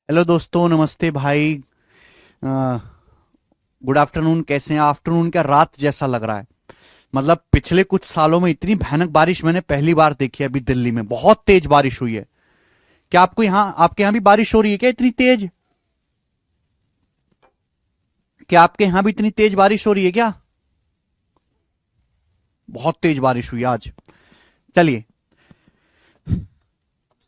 Hello दोस्तों, नमस्ते भाई। Good afternoon. कैसे हैं? आफ्टरनून क्या, रात जैसा लग रहा है। मतलब पिछले कुछ सालों में इतनी भयानक बारिश मैंने पहली बार देखी है। अभी दिल्ली में बहुत तेज बारिश हुई है। क्या आपके यहाँ भी बारिश हो रही है क्या इतनी तेज? क्या आपके यहाँ भी इतनी तेज बारिश हो रही है क्या? बहुत तेज बारिश हुई आज। चलिए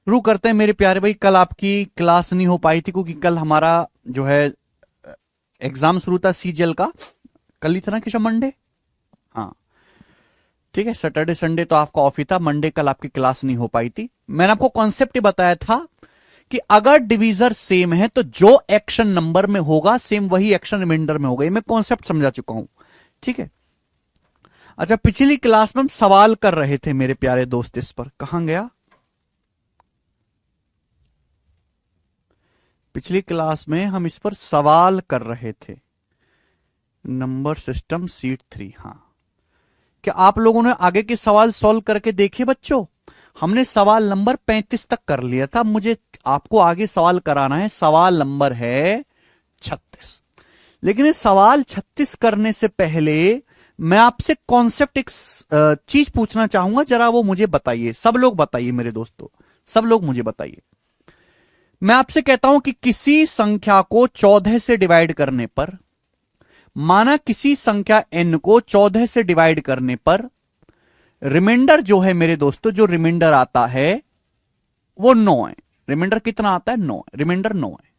शुरू करते हैं मेरे प्यारे भाई। कल आपकी क्लास नहीं हो पाई थी क्योंकि कल हमारा जो है एग्जाम शुरू था सीजीएल का। कल ही था ना किशन, मंडे? हाँ, ठीक है। सैटरडे संडे तो आपका ऑफ ही था, मंडे कल आपकी क्लास नहीं हो पाई थी। मैंने आपको कॉन्सेप्ट ही बताया था कि अगर डिवीजर सेम है तो जो एक्शन नंबर में होगा सेम वही एक्शन रिमाइंडर में होगा। ये मैं कॉन्सेप्ट समझा चुका हूं, ठीक है। अच्छा, पिछली क्लास में हम सवाल कर रहे थे मेरे प्यारे दोस्त, इस पर कहां गया? पिछली क्लास में हम इस पर सवाल कर रहे थे। Number system seat 3। हाँ, क्या आप लोगों ने आगे के सवाल सॉल्व करके देखे बच्चों? हमने सवाल नंबर 35 तक कर लिया था। मुझे आपको आगे सवाल कराना है। सवाल नंबर है 36। लेकिन ये सवाल 36 करने से पहले मैं आपसे कॉन्सेप्ट एक चीज पूछना चाहूंगा। जरा वो मुझे बताइए, सब लोग बताइए मेरे दोस्तों, सब लोग मुझे बताइए। मैं आपसे कहता हूं कि किसी संख्या को 14 से डिवाइड करने पर, माना किसी संख्या n को 14 से डिवाइड करने पर रिमाइंडर जो है मेरे दोस्तों, जो रिमाइंडर आता है वो 9 है। रिमाइंडर कितना आता है? 9 है। रिमाइंडर 9 है।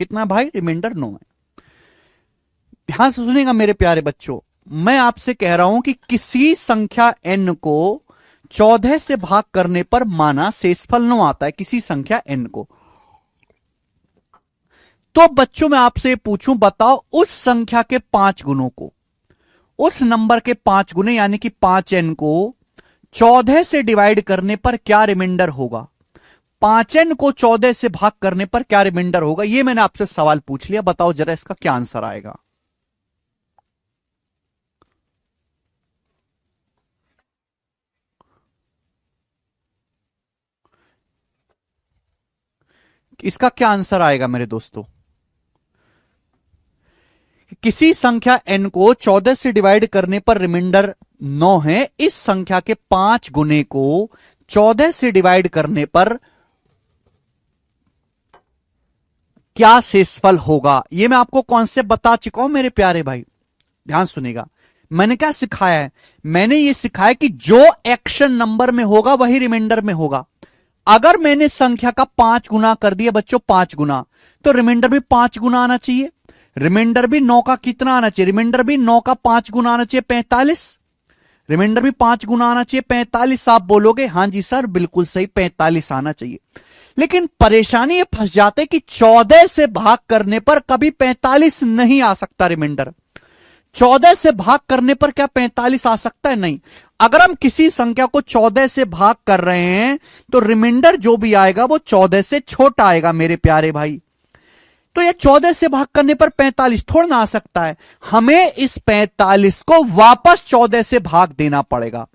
कितना भाई? रिमाइंडर 9 है। ध्यान से सुनिएगा मेरे प्यारे बच्चों। मैं आपसे कह रहा हूं कि किसी संख्या n को 14 से भाग करने पर माना शेषफल 9 आता है, किसी संख्या n को। तो बच्चों मैं आपसे पूछूं, बताओ उस संख्या के 5 गुणों को, उस नंबर के 5 गुने यानी कि 5n को 14 से डिवाइड करने पर क्या रिमाइंडर होगा? 5n को 14 से भाग करने पर क्या रिमाइंडर होगा? यह मैंने आपसे सवाल पूछ लिया। बताओ जरा इसका क्या आंसर आएगा। इसका क्या आंसर आएगा मेरे दोस्तों? किसी संख्या n को 14 से डिवाइड करने पर रिमाइंडर 9 है। इस संख्या के 5 गुने को 14 से डिवाइड करने पर क्या शेषफल होगा? यह मैं आपको कॉन्सेप्ट बता चुका हूं मेरे प्यारे भाई। ध्यान सुनेगा। मैंने क्या सिखाया है? मैंने यह सिखाया कि जो एक्शन नंबर में होगा वही रिमाइंडर में होगा। अगर मैंने संख्या का 5 गुना कर दिया बच्चों, 5 गुना, तो रिमाइंडर भी 5 गुना आना चाहिए। रिमाइंडर भी 9 का कितना आना चाहिए? रिमाइंडर भी 9 का 5 गुना आना चाहिए, 45। रिमाइंडर भी 5 गुना आना चाहिए, 45। आप बोलोगे हां जी सर बिल्कुल सही, 45 आना चाहिए। लेकिन परेशानी ये फंस जाते कि 14 से भाग करने पर कभी 45 नहीं आ सकता रिमाइंडर। 14 से भाग करने पर क्या 45 आ सकता है? नहीं। अगर हम किसी संख्या को 14 से भाग कर रहे हैं तो रिमाइंडर जो भी आएगा वो 14 से छोटा आएगा मेरे प्यारे भाई। तो ये 14 से भाग करने पर 45 थोड़ा ना आ सकता है। हमें इस 45 को वापस 14 से भाग देना पड़ेगा।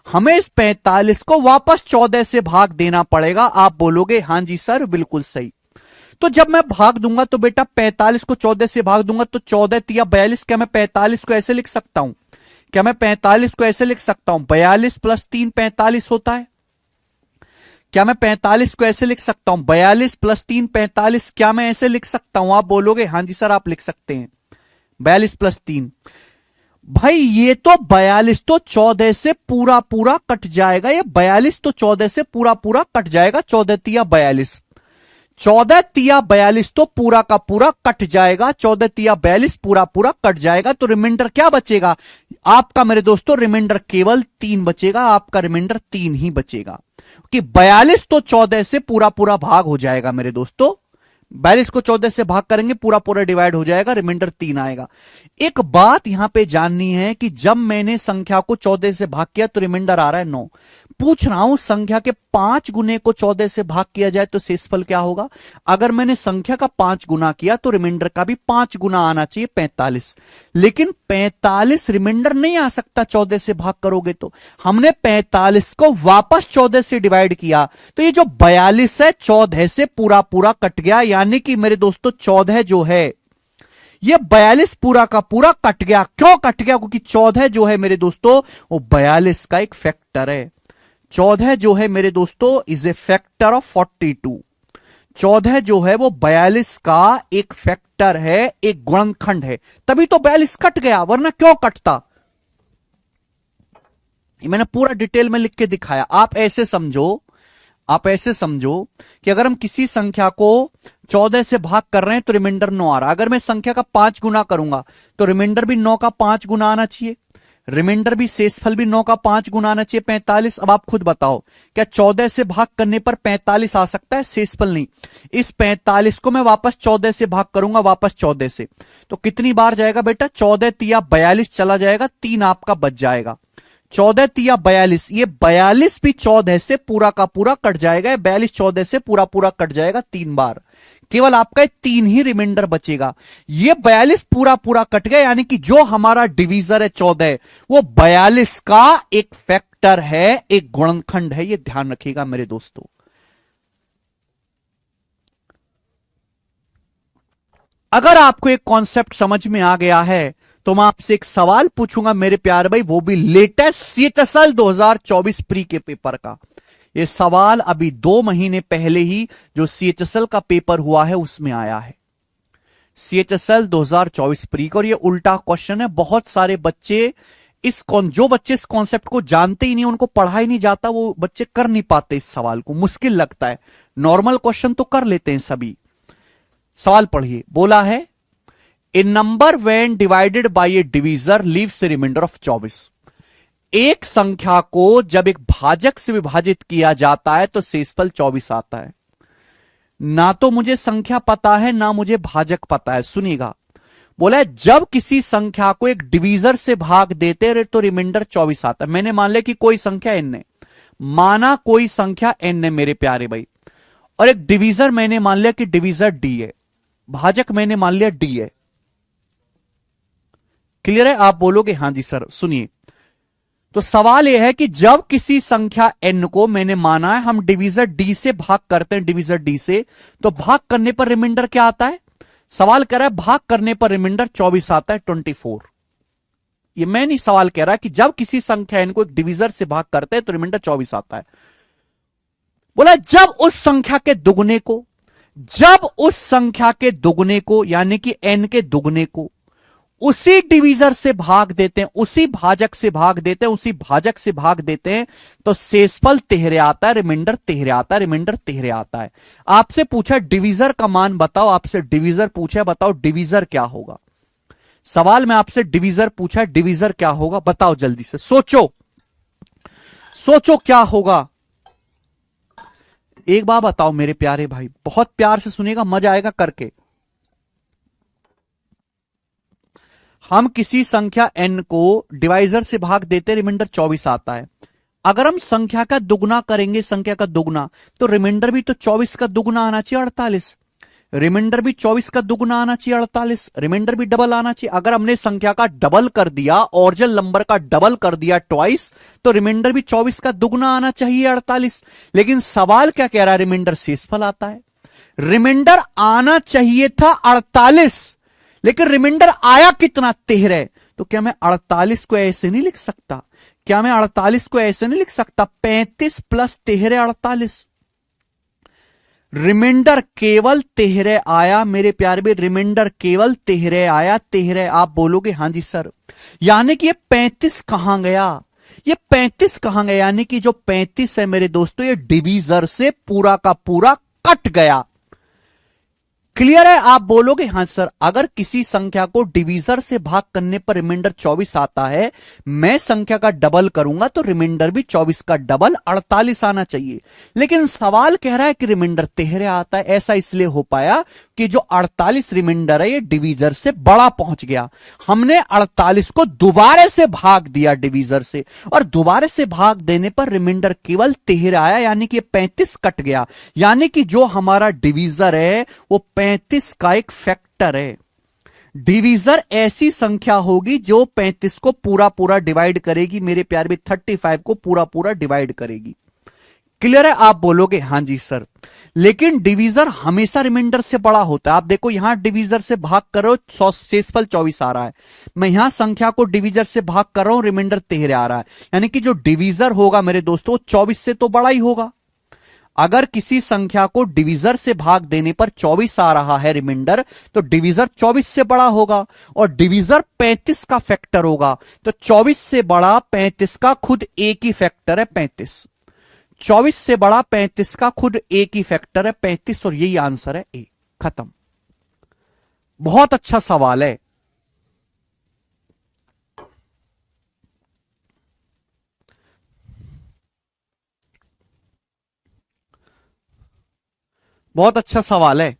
हमें इस 45 को वापस 14 से भाग देना पड़ेगा। आप बोलोगे हां जी सर बिल्कुल सही। तो जब मैं भाग दूंगा तो बेटा 45 को 14 से भाग दूंगा तो 14 तिया 42। क्या मैं 45 को ऐसे लिख सकता हूं? क्या मैं 45 को ऐसे लिख सकता हूं? 42 प्लस 3 45 होता है। क्या मैं 45 को ऐसे लिख सकता हूं? 42 प्लस 3 45। क्या मैं ऐसे लिख सकता हूं? आप बोलोगे हां जी सर आप लिख सकते हैं। 42 प्लस 3, भाई ये तो 42 तो 14 से पूरा पूरा कट जाएगा। ये 42 तो 14 से पूरा पूरा कट जाएगा। 14 तिया 42, 14 तिया 42 तो पूरा का पूरा कट जाएगा। 14 तिया 42 पूरा पूरा कट जाएगा। तो रिमाइंडर क्या बचेगा आपका मेरे दोस्तों? रिमाइंडर केवल 3 बचेगा। आपका रिमाइंडर 3 ही बचेगा कि 42 तो 14 से पूरा पूरा भाग हो जाएगा मेरे दोस्तों। 42 को 14 से भाग करेंगे, पूरा पूरा डिवाइड हो जाएगा, रिमाइंडर 3 आएगा। एक बात यहां पे जाननी है कि जब मैंने संख्या को 14 से भाग किया तो रिमाइंडर आ रहा है 9। पूछ रहा हूं संख्या के 5 गुने को 14 से भाग किया जाए तो शेषफल क्या होगा। अगर मैंने संख्या का 5 गुना किया तो रिमाइंडर का भी 5 गुना आना चाहिए 45, लेकिन 45 रिमाइंडर नहीं आ सकता 14 से भाग करोगे तो। हमने 45 को वापस 14 से डिवाइड किया तो ये जो 42 है 14 से पूरा पूरा कट गया, यानी कि मेरे दोस्तों 14 जो है ये 42 पूरा का पूरा कट गया। क्यों कट गया? क्योंकि 14 जो है मेरे दोस्तों वो 42 का एक फैक्टर है। 14 जो है मेरे दोस्तों इज ए फैक्टर ऑफ 42। 14 जो है वो 42 का एक फैक्टर है, एक गुणनखंड है, तभी तो 42 कट गया, वरना क्यों कटता। ये मैंने पूरा डिटेल में लिख के दिखाया। आप ऐसे समझो कि अगर हम किसी संख्या को 14 से भाग कर रहे हैं तो रिमाइंडर 9 आ रहा है। अगर मैं संख्या का 5 गुना करूंगा तो रिमाइंडर भी 9 का 5 गुना आना चाहिए, रिमाइंडर भी शेषफल भी 9 का 5 गुना आना चाहिए 45। अब आप खुद बताओ क्या 14 से भाग करने पर 45 आ सकता है? शेषफल नहीं। इस 45 को मैं वापस 14 से भाग करूंगा, वापस 14 से, तो कितनी बार जाएगा बेटा? 14 तिया 42 चला जाएगा, 3 आपका बच जाएगा। 14 तिया 42, ये 42 भी 14 से पूरा का पूरा कट जाएगा, 42 14 से पूरा पूरा कट जाएगा 3 बार, केवल आपका 3 ही रिमाइंडर बचेगा। ये 42 पूरा पूरा कट गया, यानी कि जो हमारा डिवीजर है 14 वो 42 का एक फैक्टर है, एक गुणनखंड है। ये ध्यान रखिएगा मेरे दोस्तों। अगर आपको एक कॉन्सेप्ट समझ में आ गया है तो मैं आपसे एक सवाल पूछूंगा मेरे प्यारे भाई, वो भी लेटेस्ट सीएचएसएल 2024 प्री के पेपर का। ये सवाल अभी 2 महीने पहले ही जो सीएचएसएल का पेपर हुआ है उसमें आया है, सीएचएसएल 2024 प्री का, और ये उल्टा क्वेश्चन है। बहुत सारे बच्चे जो बच्चे इस कॉन्सेप्ट को जानते ही नहीं, उनको पढ़ा ही नहीं जाता, वो बच्चे कर नहीं पाते इस सवाल को, मुश्किल लगता है। नॉर्मल क्वेश्चन तो कर लेते हैं सभी। सवाल पढ़िए, बोला है a number when divided by a divisor leaves a remainder of 24। एक संख्या को जब एक भाजक से विभाजित किया जाता है तो शेषफल 24 आता है। ना तो मुझे संख्या पता है ना मुझे भाजक पता है, सुनिएगा। बोला है जब किसी संख्या को एक डिवीजर से भाग देते रहे तो रिमाइंडर 24 आता है। मैंने मान लिया कि कोई संख्या n है, माना कोई संख्या n है मेरे प्यारे भाई, और एक डिवीजर मैंने मान लिया कि डिवीजर d है, भाजक मैंने मान लिया d है। क्लियर है? आप बोलोगे हां जी सर। सुनिए, तो सवाल यह है कि जब किसी संख्या n को मैंने माना है हम डिवीजर d से भाग करते हैं, डिवीजर d से, तो भाग करने पर रिमाइंडर क्या आता है? सवाल कह रहा है भाग करने पर रिमाइंडर 24 आता है, 24। ये मैं नहीं सवाल कह रहा कि जब किसी संख्या n को एक डिवीजर से भाग करते हैं तो रिमाइंडर 24 आता है। बोला जब उस संख्या के दुगने को यानी कि n के दुगने को उसी डिवीजर से भाग देते हैं, उसी भाजक से भाग देते हैं, तो शेषफल 13 आता है, रिमाइंडर 13 आता है। आपसे पूछा डिवीजर का मान बताओ, आपसे डिवीजर पूछा, बताओ डिवीजर क्या होगा। सवाल में आपसे डिवीजर पूछा, डिवीजर क्या होगा बताओ, जल्दी से सोचो क्या होगा। एक बार बताओ मेरे प्यारे भाई, बहुत प्यार से सुनेगा, मजा आएगा करके। हम किसी संख्या n को डिवाइजर से भाग देते, रिमाइंडर 24 आता है। अगर हम संख्या का दुगना करेंगे, संख्या का दुगना, तो रिमाइंडर भी तो 24 का दुगना आना चाहिए, 48। रिमाइंडर भी 24 का दुगना आना चाहिए, 48। रिमाइंडर भी डबल आना चाहिए। अगर हमने संख्या का डबल कर दिया, ओरिजिनल नंबर का डबल कर दिया ट्वाइस, तो रिमाइंडर भी 24 का दुगना आना चाहिए, 48। लेकिन सवाल क्या कह रहा है? रिमाइंडर शेषफल आता है। रिमाइंडर आना चाहिए था 48, लेकिन रिमाइंडर आया कितना? 13। तो क्या मैं 48 को ऐसे नहीं लिख सकता? 35 प्लस 13 48। रिमाइंडर केवल 13 आया मेरे प्यारे भी, रिमाइंडर केवल 13 आया, 13। आप बोलोगे हां जी सर, यानी कि ये 35 कहां गया? यानी कि जो 35 है मेरे दोस्तों, ये डिवीजर से पूरा का पूरा कट गया। क्लियर है? आप बोलोगे हां सर, अगर किसी संख्या को डिवीजर से भाग करने पर रिमाइंडर 24 आता है, मैं संख्या का डबल करूंगा तो रिमाइंडर भी 24 का डबल 48 आना चाहिए। लेकिन सवाल कह रहा है कि रिमाइंडर 13 आता है। ऐसा इसलिए हो पाया कि जो 48 रिमाइंडर है ये डिवीजर से बड़ा पहुंच गया। हमने 48 को दोबारा से भाग दिया डिवीजर से, और दोबारा से भाग देने पर रिमाइंडर केवल 13 आया, यानी कि 35 कट गया। यानी कि जो हमारा डिवीजर है वो 35 का एक फैक्टर है। डिवीजर ऐसी संख्या होगी जो 35 को पूरा पूरा डिवाइड करेगी मेरे प्यारे भी, 35 को पूरा पूरा डिवाइड करेगी। क्लियर है? आप बोलोगे हां जी सर, लेकिन डिवीजर हमेशा रिमाइंडर से बड़ा होता है। आप देखो यहां डिवीजर से भाग करो, शेषफल 24 आ रहा है। मैं यहां संख्या को डिवीजर से भाग कर रहा हूं, रिमाइंडर 13 आ रहा है। यानी कि जो डिवीजर होगा मेरे दोस्तों 24 से तो बड़ा ही होगा। अगर किसी संख्या को डिवीजर से भाग देने पर 24 आ रहा है रिमाइंडर, तो डिवीजर 24 से बड़ा होगा, और डिवीजर 35 का फैक्टर होगा। तो 24 से बड़ा 35 का खुद एक ही फैक्टर है 35। 24 से बड़ा 35 का खुद एक ही फैक्टर है 35, और यही आंसर है ए। खत्म। बहुत अच्छा सवाल है। बहुत अच्छा सवाल है।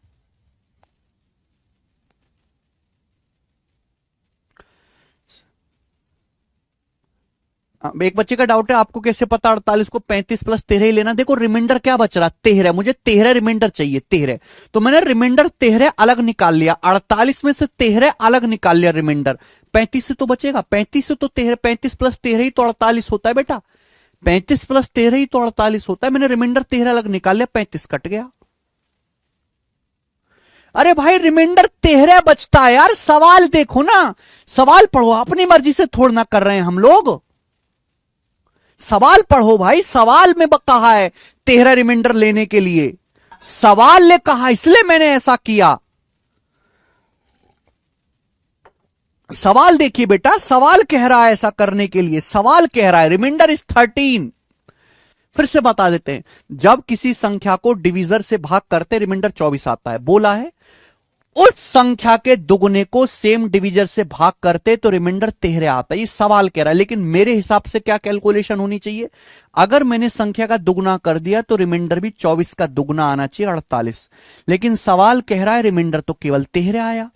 एक बच्चे का डाउट है, आपको कैसे पता 48 को 35 प्लस 13 ही लेना? देखो रिमाइंडर क्या बच रहा, 13। मुझे 13 रिमाइंडर चाहिए, 13। तो मैंने रिमाइंडर 13 अलग निकाल लिया, 48 में से 13 अलग निकाल लिया रिमाइंडर। 35 से तो बचेगा, 35 से तो 13, 35 प्लस 13 ही तो 48 होता है बेटा। 35 प्लस 13 ही तो 48 होता है। मैंने रिमाइंडर 13 अलग निकाल लिया, 35 कट गया। अरे भाई रिमाइंडर 13 बचता है यार। सवाल देखो ना, सवाल पढ़ो, अपनी मर्जी से थोड़ा ना कर रहे हैं हम लोग। सवाल पढ़ो भाई, सवाल में कहा है 13 रिमाइंडर लेने के लिए, सवाल ने कहा, इसलिए मैंने ऐसा किया। सवाल देखिए बेटा, सवाल कह रहा है ऐसा करने के लिए, सवाल कह रहा है रिमाइंडर इज 13। फिर से बता देते हैं, जब किसी संख्या को डिवीजर से भाग करते रिमाइंडर 24 आता है, बोला है उस संख्या के दुगने को सेम डिवीजर से भाग करते तो रिमाइंडर 13 आता है। ये सवाल कह रहा है, लेकिन मेरे हिसाब से क्या कैलकुलेशन होनी चाहिए? अगर मैंने संख्या का दुगना कर दिया तो रिमाइंडर भी 24 का दुगना आना चाहिए, 48। लेकिन सवाल कह रहा है रिमाइंडर तो केवल 13 आया।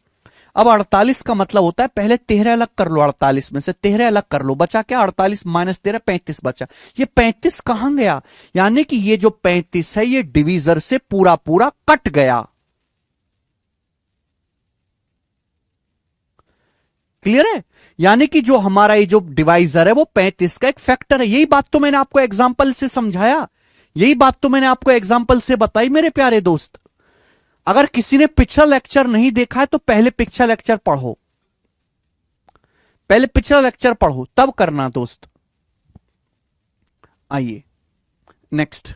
अब 48 का मतलब होता है, पहले 13 अलग कर लो, 48 में से 13 अलग कर लो, बचा क्या? 48 माइनस 13, 35 बचा। ये 35 कहां गया? यानी कि ये जो 35 है ये डिवीजर से पूरा पूरा कट गया। क्लियर है? यानी कि जो हमारा ये जो डिवाइजर है वो 35 का एक फैक्टर है। यही बात तो मैंने आपको एग्जाम्पल से समझाया, यही बात तो मैंने आपको एग्जाम्पल से बताई मेरे प्यारे दोस्त। अगर किसी ने पिछला लेक्चर नहीं देखा है तो पहले पिछला लेक्चर पढ़ो, पहले पिछला लेक्चर पढ़ो तब करना दोस्त। आइए नेक्स्ट।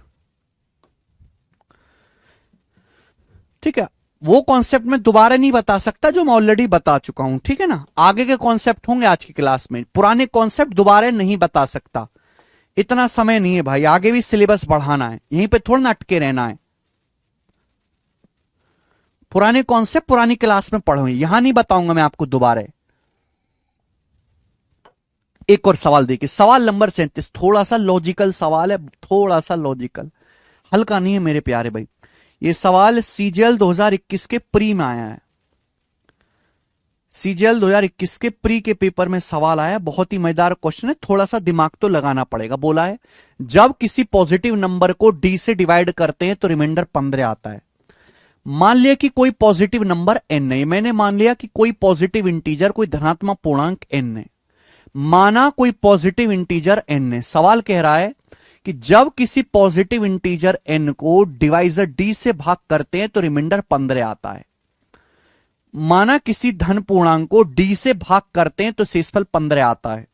ठीक है, वो कॉन्सेप्ट मैं दोबारा नहीं बता सकता जो मैं ऑलरेडी बता चुका हूं, ठीक है ना। आगे के कॉन्सेप्ट होंगे आज की क्लास में, पुराने कॉन्सेप्ट दोबारा नहीं बता सकता, इतना समय नहीं है भाई। आगे भी सिलेबस बढ़ाना है, यहीं पे थोड़ा ना अटके रहना है। पुराने कॉन्सेप्ट पुरानी क्लास में पढ़ो, यहां नहीं बताऊंगा मैं आपको दोबारा। एक और सवाल देखिए, सवाल नंबर 37, थोड़ा सा लॉजिकल सवाल है, थोड़ा सा लॉजिकल, हल्का नहीं है मेरे प्यारे भाई। ये सवाल सीजीएल 2021 के प्री में आया है, सीजीएल 2021 के प्री के पेपर में सवाल आया, बहुत ही मजेदार क्वेश्चन है, थोड़ा सा दिमाग तो लगाना पड़ेगा। बोला है जब किसी पॉजिटिव नंबर को डी से डिवाइड करते हैं तो रिमाइंडर 15 आता है। मान लिया कि कोई पॉजिटिव नंबर एन है, मैंने मान लिया कि कोई पॉजिटिव इंटीजर, कोई धनात्मक पूर्णांक एन है, माना कोई पॉजिटिव इंटीजर एन है। सवाल कह रहा है कि जब किसी पॉजिटिव इंटीजर एन को डिवाइजर डी से भाग करते हैं तो रिमाइंडर 15 आता है। माना किसी धन पूर्णांक को डी से भाग करते हैं तो शेषफल 15 आता है।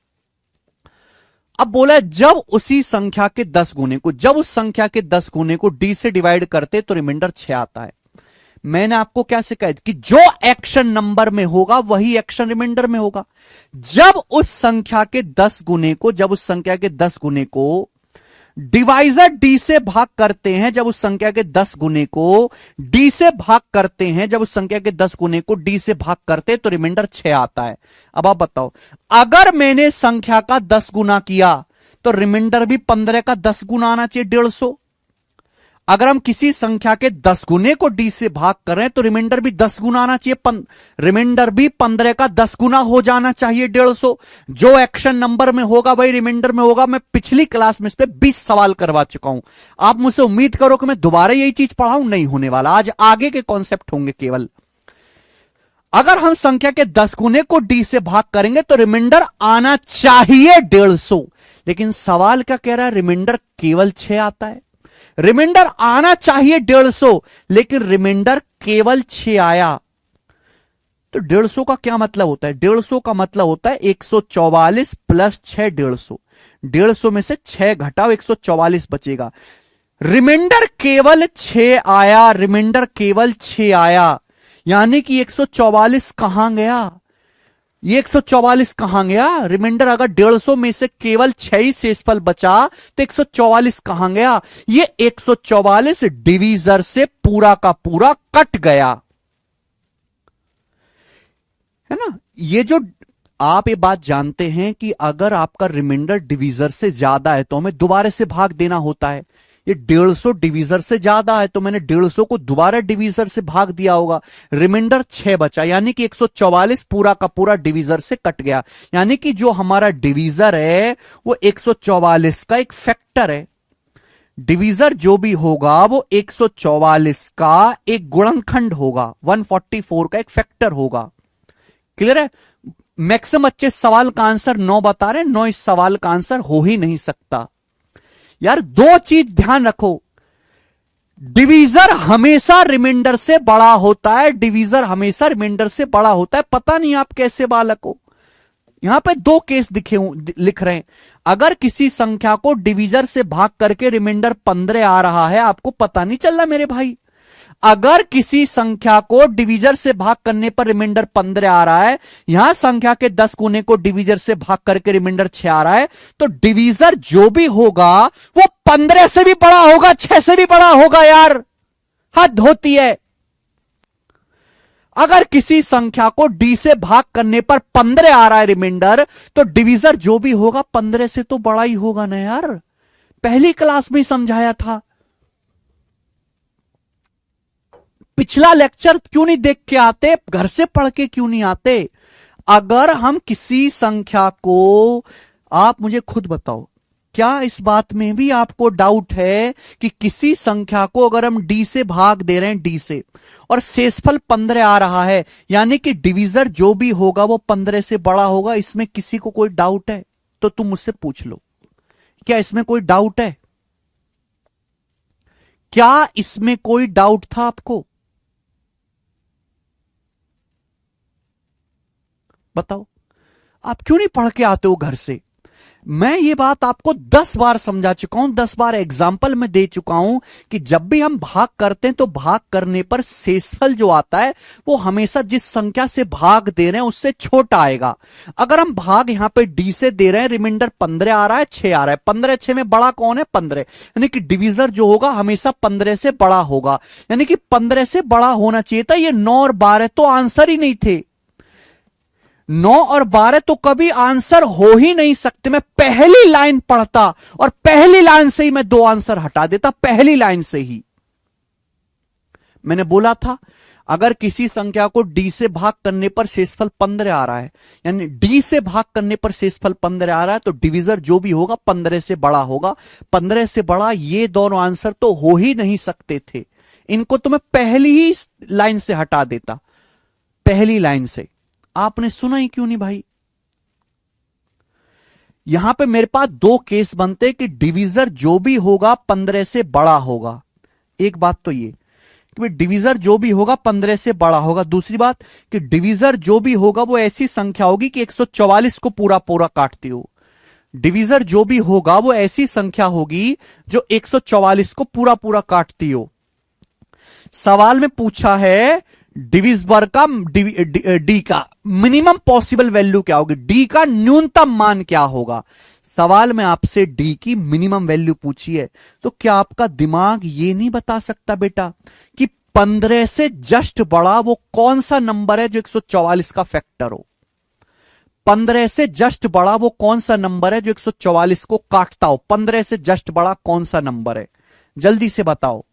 अब बोला है जब उसी संख्या के 10 गुने को, जब उस संख्या के 10 गुने को डी से डिवाइड करते तो रिमाइंडर 6 आता है। मैंने आपको क्या सिखाया कि जो एक्शन नंबर में होगा वही एक्शन रिमाइंडर में होगा। जब उस संख्या के 10 गुने को, जब उस संख्या के 10 गुने को डिवाइजर डी से भाग करते हैं जब उस संख्या के 10 गुने को डी से भाग करते हैं, जब उस संख्या के 10 गुने को डी से भाग करते हैं तो रिमाइंडर 6 आता है। अब आप बताओ, अगर मैंने संख्या का 10 गुना किया तो रिमाइंडर भी 15 का 10 गुना आना चाहिए, 150। अगर हम किसी संख्या के 10 गुने को डी से भाग कर रहे हैं तो रिमाइंडर भी 10 गुना आना चाहिए, रिमाइंडर भी 15 का 10 गुना हो जाना चाहिए, 150। जो एक्शन नंबर में होगा वही रिमाइंडर में होगा। मैं पिछली क्लास में इस पे 20 सवाल करवा चुका हूं। आप मुझसे उम्मीद करो कि मैं दोबारा यही चीज पढ़ाऊं, नहीं होने वाला। आज आगे के कॉन्सेप्ट होंगे केवल। अगर हम संख्या के 10 गुने को डी से भाग करेंगे तो रिमाइंडर आना चाहिए 150, लेकिन सवाल क्या कह रहा है, रिमाइंडर केवल 6 आता है। रिमाइंडर आना चाहिए 150, लेकिन रिमाइंडर केवल 6 आया। तो 150 का क्या मतलब होता है? 150 का मतलब होता है 144 प्लस 6, 150। 150 में से 6 घटाओ, 144 बचेगा। रिमाइंडर केवल 6 आया, रिमाइंडर केवल 6 आया, यानी कि 144 कहां गया? ये 144 कहां गया? रिमाइंडर अगर 150 में से केवल 6 ही शेषफल बचा तो 144 कहां गया? ये 144 डिवीजर से पूरा का पूरा कट गया, है ना। ये जो आप ये बात जानते हैं कि अगर आपका रिमाइंडर डिवीजर से ज्यादा है तो हमें दोबारा से भाग देना होता है। ये 150 डिवीजर से ज्यादा है तो मैंने 150 को दोबारा डिवीजर से भाग दिया होगा। रिमाइंडर 6 बचा, यानी कि 144 पूरा का पूरा डिवीजर से कट गया, यानी कि जो हमारा डिवीजर है वो 144 का एक फैक्टर है। डिवीजर जो भी होगा वो 144 का एक गुणनखंड होगा, 144 का एक फैक्टर होगा। क्लियर है? मैक्सिमम अच्छे सवाल का आंसर 9 बता रहे हैं, 9 इस सवाल का आंसर हो ही नहीं सकता। यार 2 चीज ध्यान रखो, डिवीजर हमेशा रिमाइंडर से बड़ा होता है, डिवीजर हमेशा रिमाइंडर से बड़ा होता है। पता नहीं आप कैसे बालक हो। यहां पे 2 केस लिख रहे हैं। अगर किसी संख्या को डिवीजर से भाग करके रिमाइंडर 15 आ रहा है, आपको पता नहीं चल रहा मेरे भाई। अगर किसी संख्या को डिवीजर से भाग करने पर रिमाइंडर 15 आ रहा है, यहां संख्या के 10 गुने को डिवीजर से भाग करके रिमाइंडर 6 आ रहा है, तो डिवीजर जो भी होगा वो 15 से भी बड़ा होगा, 6 से भी बड़ा होगा। यार हद होती है। अगर किसी संख्या को डी से भाग करने पर 15 आ रहा है रिमाइंडर, तो डिवीजर जो भी होगा 15 से तो बड़ा ही होगा ना यार। पहली क्लास में समझाया था। पिछला लेक्चर क्यों नहीं देख के आते? घर से पढ़ के क्यों नहीं आते? अगर हम किसी संख्या को, आप मुझे खुद बताओ, क्या इस बात में भी आपको डाउट है कि किसी संख्या को अगर हम डी से भाग दे रहे हैं, डी से, और शेषफल 15 आ रहा है, यानी कि डिवीजर जो भी होगा वो 15 से बड़ा होगा, इसमें किसी को कोई डाउट है? तो तुम मुझसे पूछ लो, क्या इसमें कोई डाउट है? क्या इसमें कोई डाउट था आपको? बताओ, आप क्यों नहीं पढ़ के आते हो घर से? मैं ये बात आपको 10 बार समझा चुका हूं, 10 बार एग्जाम्पल में दे चुका हूं कि जब भी हम भाग करते हैं तो भाग करने पर शेषफल जो आता है वो हमेशा जिस संख्या से भाग दे रहे हैं उससे छोटा आएगा। अगर हम भाग यहां पे डी से दे रहे हैं, रिमाइंडर 15 आ रहा है, 6 आ रहा है, 15 6 में बड़ा कौन है? 15, यानी कि डिवीजर जो होगा हमेशा 15 से बड़ा होगा, यानी कि 15 से बड़ा होना चाहिए था। ये 9 और 12 तो आंसर ही नहीं थे। 9 और 12 तो कभी आंसर हो ही नहीं सकते। मैं पहली लाइन पढ़ता और पहली लाइन से ही मैं 2 आंसर हटा देता, पहली लाइन से ही। मैंने बोला था अगर किसी संख्या को डी से भाग करने पर शेषफल 15 आ रहा है, यानी डी से भाग करने पर शेषफल 15 आ रहा है, तो डिवीजर जो भी होगा 15 से बड़ा होगा। 15 से बड़ा ये दोनों आंसर तो हो ही नहीं सकते थे। इनको तो मैं पहली ही लाइन से हटा देता, पहली लाइन से। आपने सुना ही क्यों नहीं भाई? यहां पे मेरे पास 2 केस बनते कि डिवीजर जो भी होगा 15 से बड़ा होगा। एक बात तो ये कि डिवीजर जो भी होगा 15 से बड़ा होगा। दूसरी बात कि डिवीजर जो भी होगा वो ऐसी संख्या होगी कि 144 को पूरा पूरा काटती हो। डिवीजर जो भी होगा वो ऐसी संख्या होगी जो 144 को पूरा पूरा काटती हो। सवाल में पूछा है डिविजिबल का डी का मिनिमम पॉसिबल वैल्यू क्या होगी, डी का न्यूनतम मान क्या होगा। सवाल में आपसे डी की मिनिमम वैल्यू पूछी है, तो क्या आपका दिमाग ये नहीं बता सकता बेटा कि 15 से जस्ट बड़ा वो कौन सा नंबर है जो 144 का फैक्टर हो? 15 से जस्ट बड़ा वो कौन सा नंबर है जो 144 को काटता हो? 15 से जस्ट बड़ा कौन सा नंबर है? जल्दी से बताओ।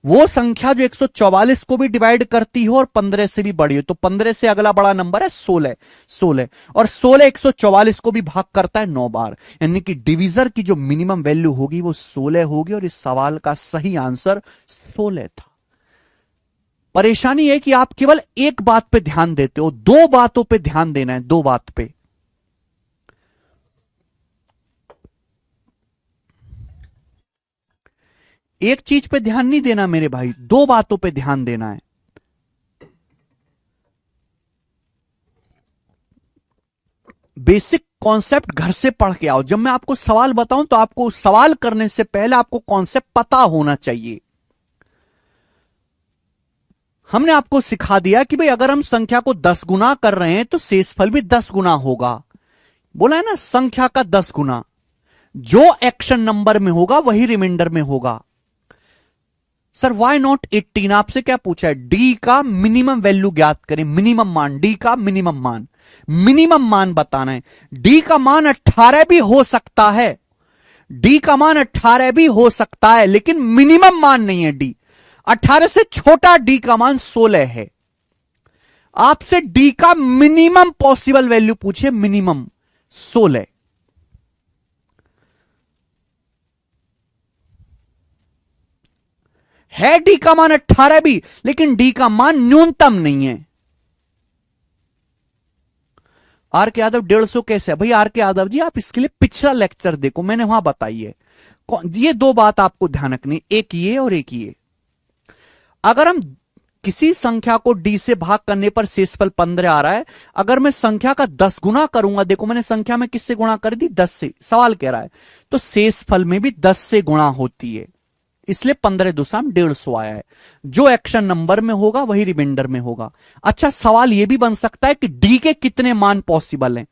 वो संख्या जो 144 को भी डिवाइड करती हो और 15 से भी बड़ी हो। तो 15 से अगला बड़ा नंबर है 16। 16 और 16 144 को भी भाग करता है 9 बार, यानी कि डिवीजर की जो मिनिमम वैल्यू होगी वो 16 होगी। और इस सवाल का सही आंसर 16 था। परेशानी है कि आप केवल एक बात पे ध्यान देते हो, दो बातों पे ध्यान देना है, दो बात पे। एक चीज पे ध्यान नहीं देना मेरे भाई, दो बातों पे ध्यान देना है। बेसिक कॉन्सेप्ट घर से पढ़ के आओ। जब मैं आपको सवाल बताऊं तो आपको सवाल करने से पहले आपको कॉन्सेप्ट पता होना चाहिए। हमने आपको सिखा दिया कि भाई अगर हम संख्या को 10 गुना कर रहे हैं तो शेषफल भी 10 गुना होगा। बोला है ना, संख्या का 10 गुना। जो एक्शन नंबर में होगा वही रिमाइंडर में होगा। Sir why not 18? आपसे क्या पूछा है? डी का मिनिमम वैल्यू ज्ञात करें, मिनिमम मान, डी का मिनिमम मान। मिनिमम मान बताना है। डी का मान 18 भी हो सकता है, डी का मान 18 भी हो सकता है, लेकिन मिनिमम मान नहीं है डी। 18 से छोटा डी का मान 16 है। आपसे डी का मिनिमम पॉसिबल वैल्यू पूछे, मिनिमम 16। है डी का मान 18 भी, लेकिन डी का मान न्यूनतम नहीं है। आर के यादव 150 कैसे है भाई? आर के यादव जी आप इसके लिए पिछला लेक्चर देखो, मैंने वहां बताई है। ये दो बात आपको ध्यान रखनी, एक ये और एक ये। अगर हम किसी संख्या को डी से भाग करने पर शेषफल 15 आ रहा है, अगर मैं संख्या का 10 गुना करूंगा, देखो मैंने संख्या में किससे गुणा कर दी? 10 से। सवाल कह रहा है तो शेषफल में भी 10 से गुणा होती है, इसलिए 15 दुसाम 150 आया है। जो एक्शन नंबर में होगा वही रिमाइंडर में होगा। अच्छा, सवाल यह भी बन सकता है कि डी के कितने मान पॉसिबल हैं।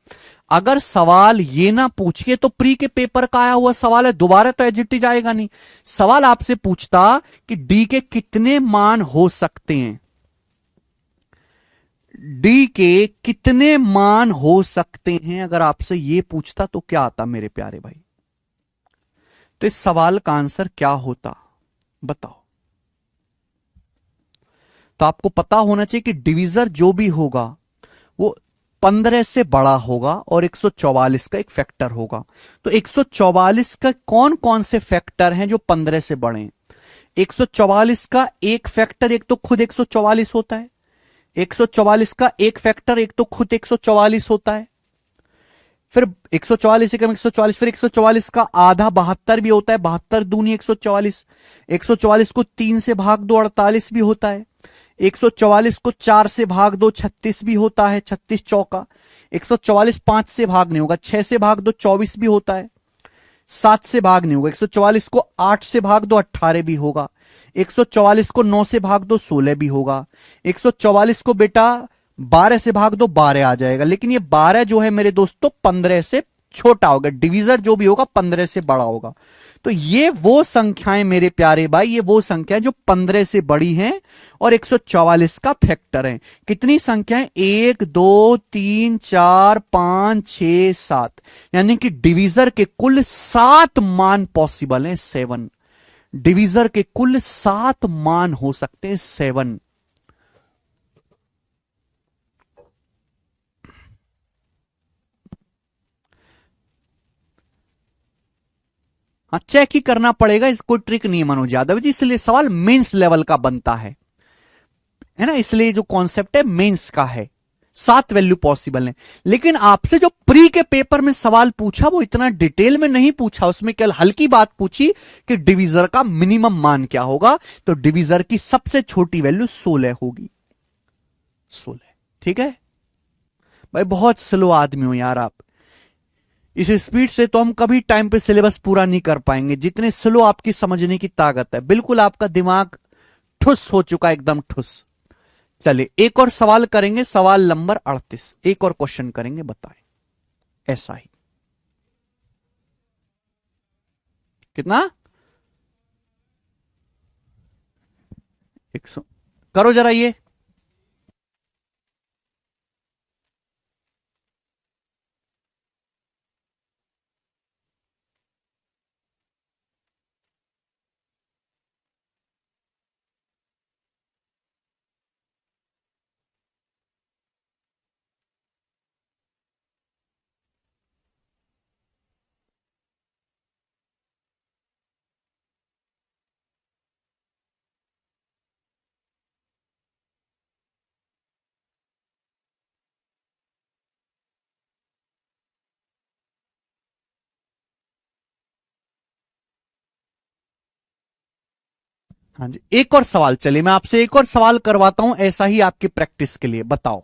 अगर सवाल ये ना पूछिए तो प्री के पेपर का आया हुआ सवाल है, दोबारा तो एजिटी जाएगा नहीं। सवाल आपसे पूछता कि डी के कितने मान हो सकते हैं, डी के कितने मान हो सकते हैं, अगर आपसे यह पूछता तो क्या आता मेरे प्यारे भाई? तो इस सवाल का आंसर क्या होता बताओ? तो आपको पता होना चाहिए कि डिवीजर जो भी होगा वो 15 से बड़ा होगा और 144 का एक फैक्टर होगा। तो 144 का कौन कौन से फैक्टर हैं जो 15 से बड़े हैं? 144 का एक फैक्टर एक तो खुद 144 होता है, 144 का एक फैक्टर एक तो खुद 144 होता है, फिर 144 से कम 144, फिर 144 का आधा 72 भी होता है, 72 दूनी 144। 144 को 3 से भाग दो 48 भी होता है, 144 को 4 से भाग दो 36 भी होता है, 36 चौका। 144 5 से भाग नहीं होगा, 6 से भाग दो 24 भी होता है, 7 से भाग नहीं होगा। 144 को 8 से भाग दो 18 भी होगा, 144 को 9 से भाग दो 16 भी होगा, 144 को बेटा 12 से भाग दो 12 आ जाएगा। लेकिन ये 12 जो है मेरे दोस्तों 15 से छोटा होगा, डिवीजर जो भी होगा 15 से बड़ा होगा। तो ये वो संख्याएं मेरे प्यारे भाई, ये वो संख्याएं जो 15 से बड़ी हैं और 144 का फैक्टर है। कितनी संख्याएं? 1 2 3 4 5 6 7, यानी कि डिवीजर के कुल 7 मान पॉसिबल हैं। 7 डिवीजर के कुल 7 मान हो सकते हैं, 7। हाँ, चेक ही करना पड़ेगा, इसको ट्रिक नहीं है मनोज यादव जी, इसलिए सवाल मेंस लेवल का बनता है ना, इसलिए जो कॉन्सेप्ट है मेंस का है। 7 वैल्यू पॉसिबल है। लेकिन आपसे जो प्री के पेपर में सवाल पूछा वो इतना डिटेल में नहीं पूछा, उसमें केवल हल्की बात पूछी कि डिवीजर का मिनिमम मान क्या होगा। तो डिवीजर की सबसे छोटी वैल्यू 16 होगी, 16। ठीक है भाई, बहुत स्लो आदमी हो यार आप। इस स्पीड से तो हम कभी टाइम पे सिलेबस पूरा नहीं कर पाएंगे, जितने स्लो आपकी समझने की ताकत है। बिल्कुल आपका दिमाग ठुस हो चुका है, एकदम ठुस। चलिए एक और सवाल करेंगे, सवाल नंबर 38। एक और क्वेश्चन करेंगे, बताएं। ऐसा ही कितना? 100। करो जरा ये। हाँ जी, एक और सवाल, चलिए मैं आपसे एक और सवाल करवाता हूं ऐसा ही आपकी प्रैक्टिस के लिए। बताओ,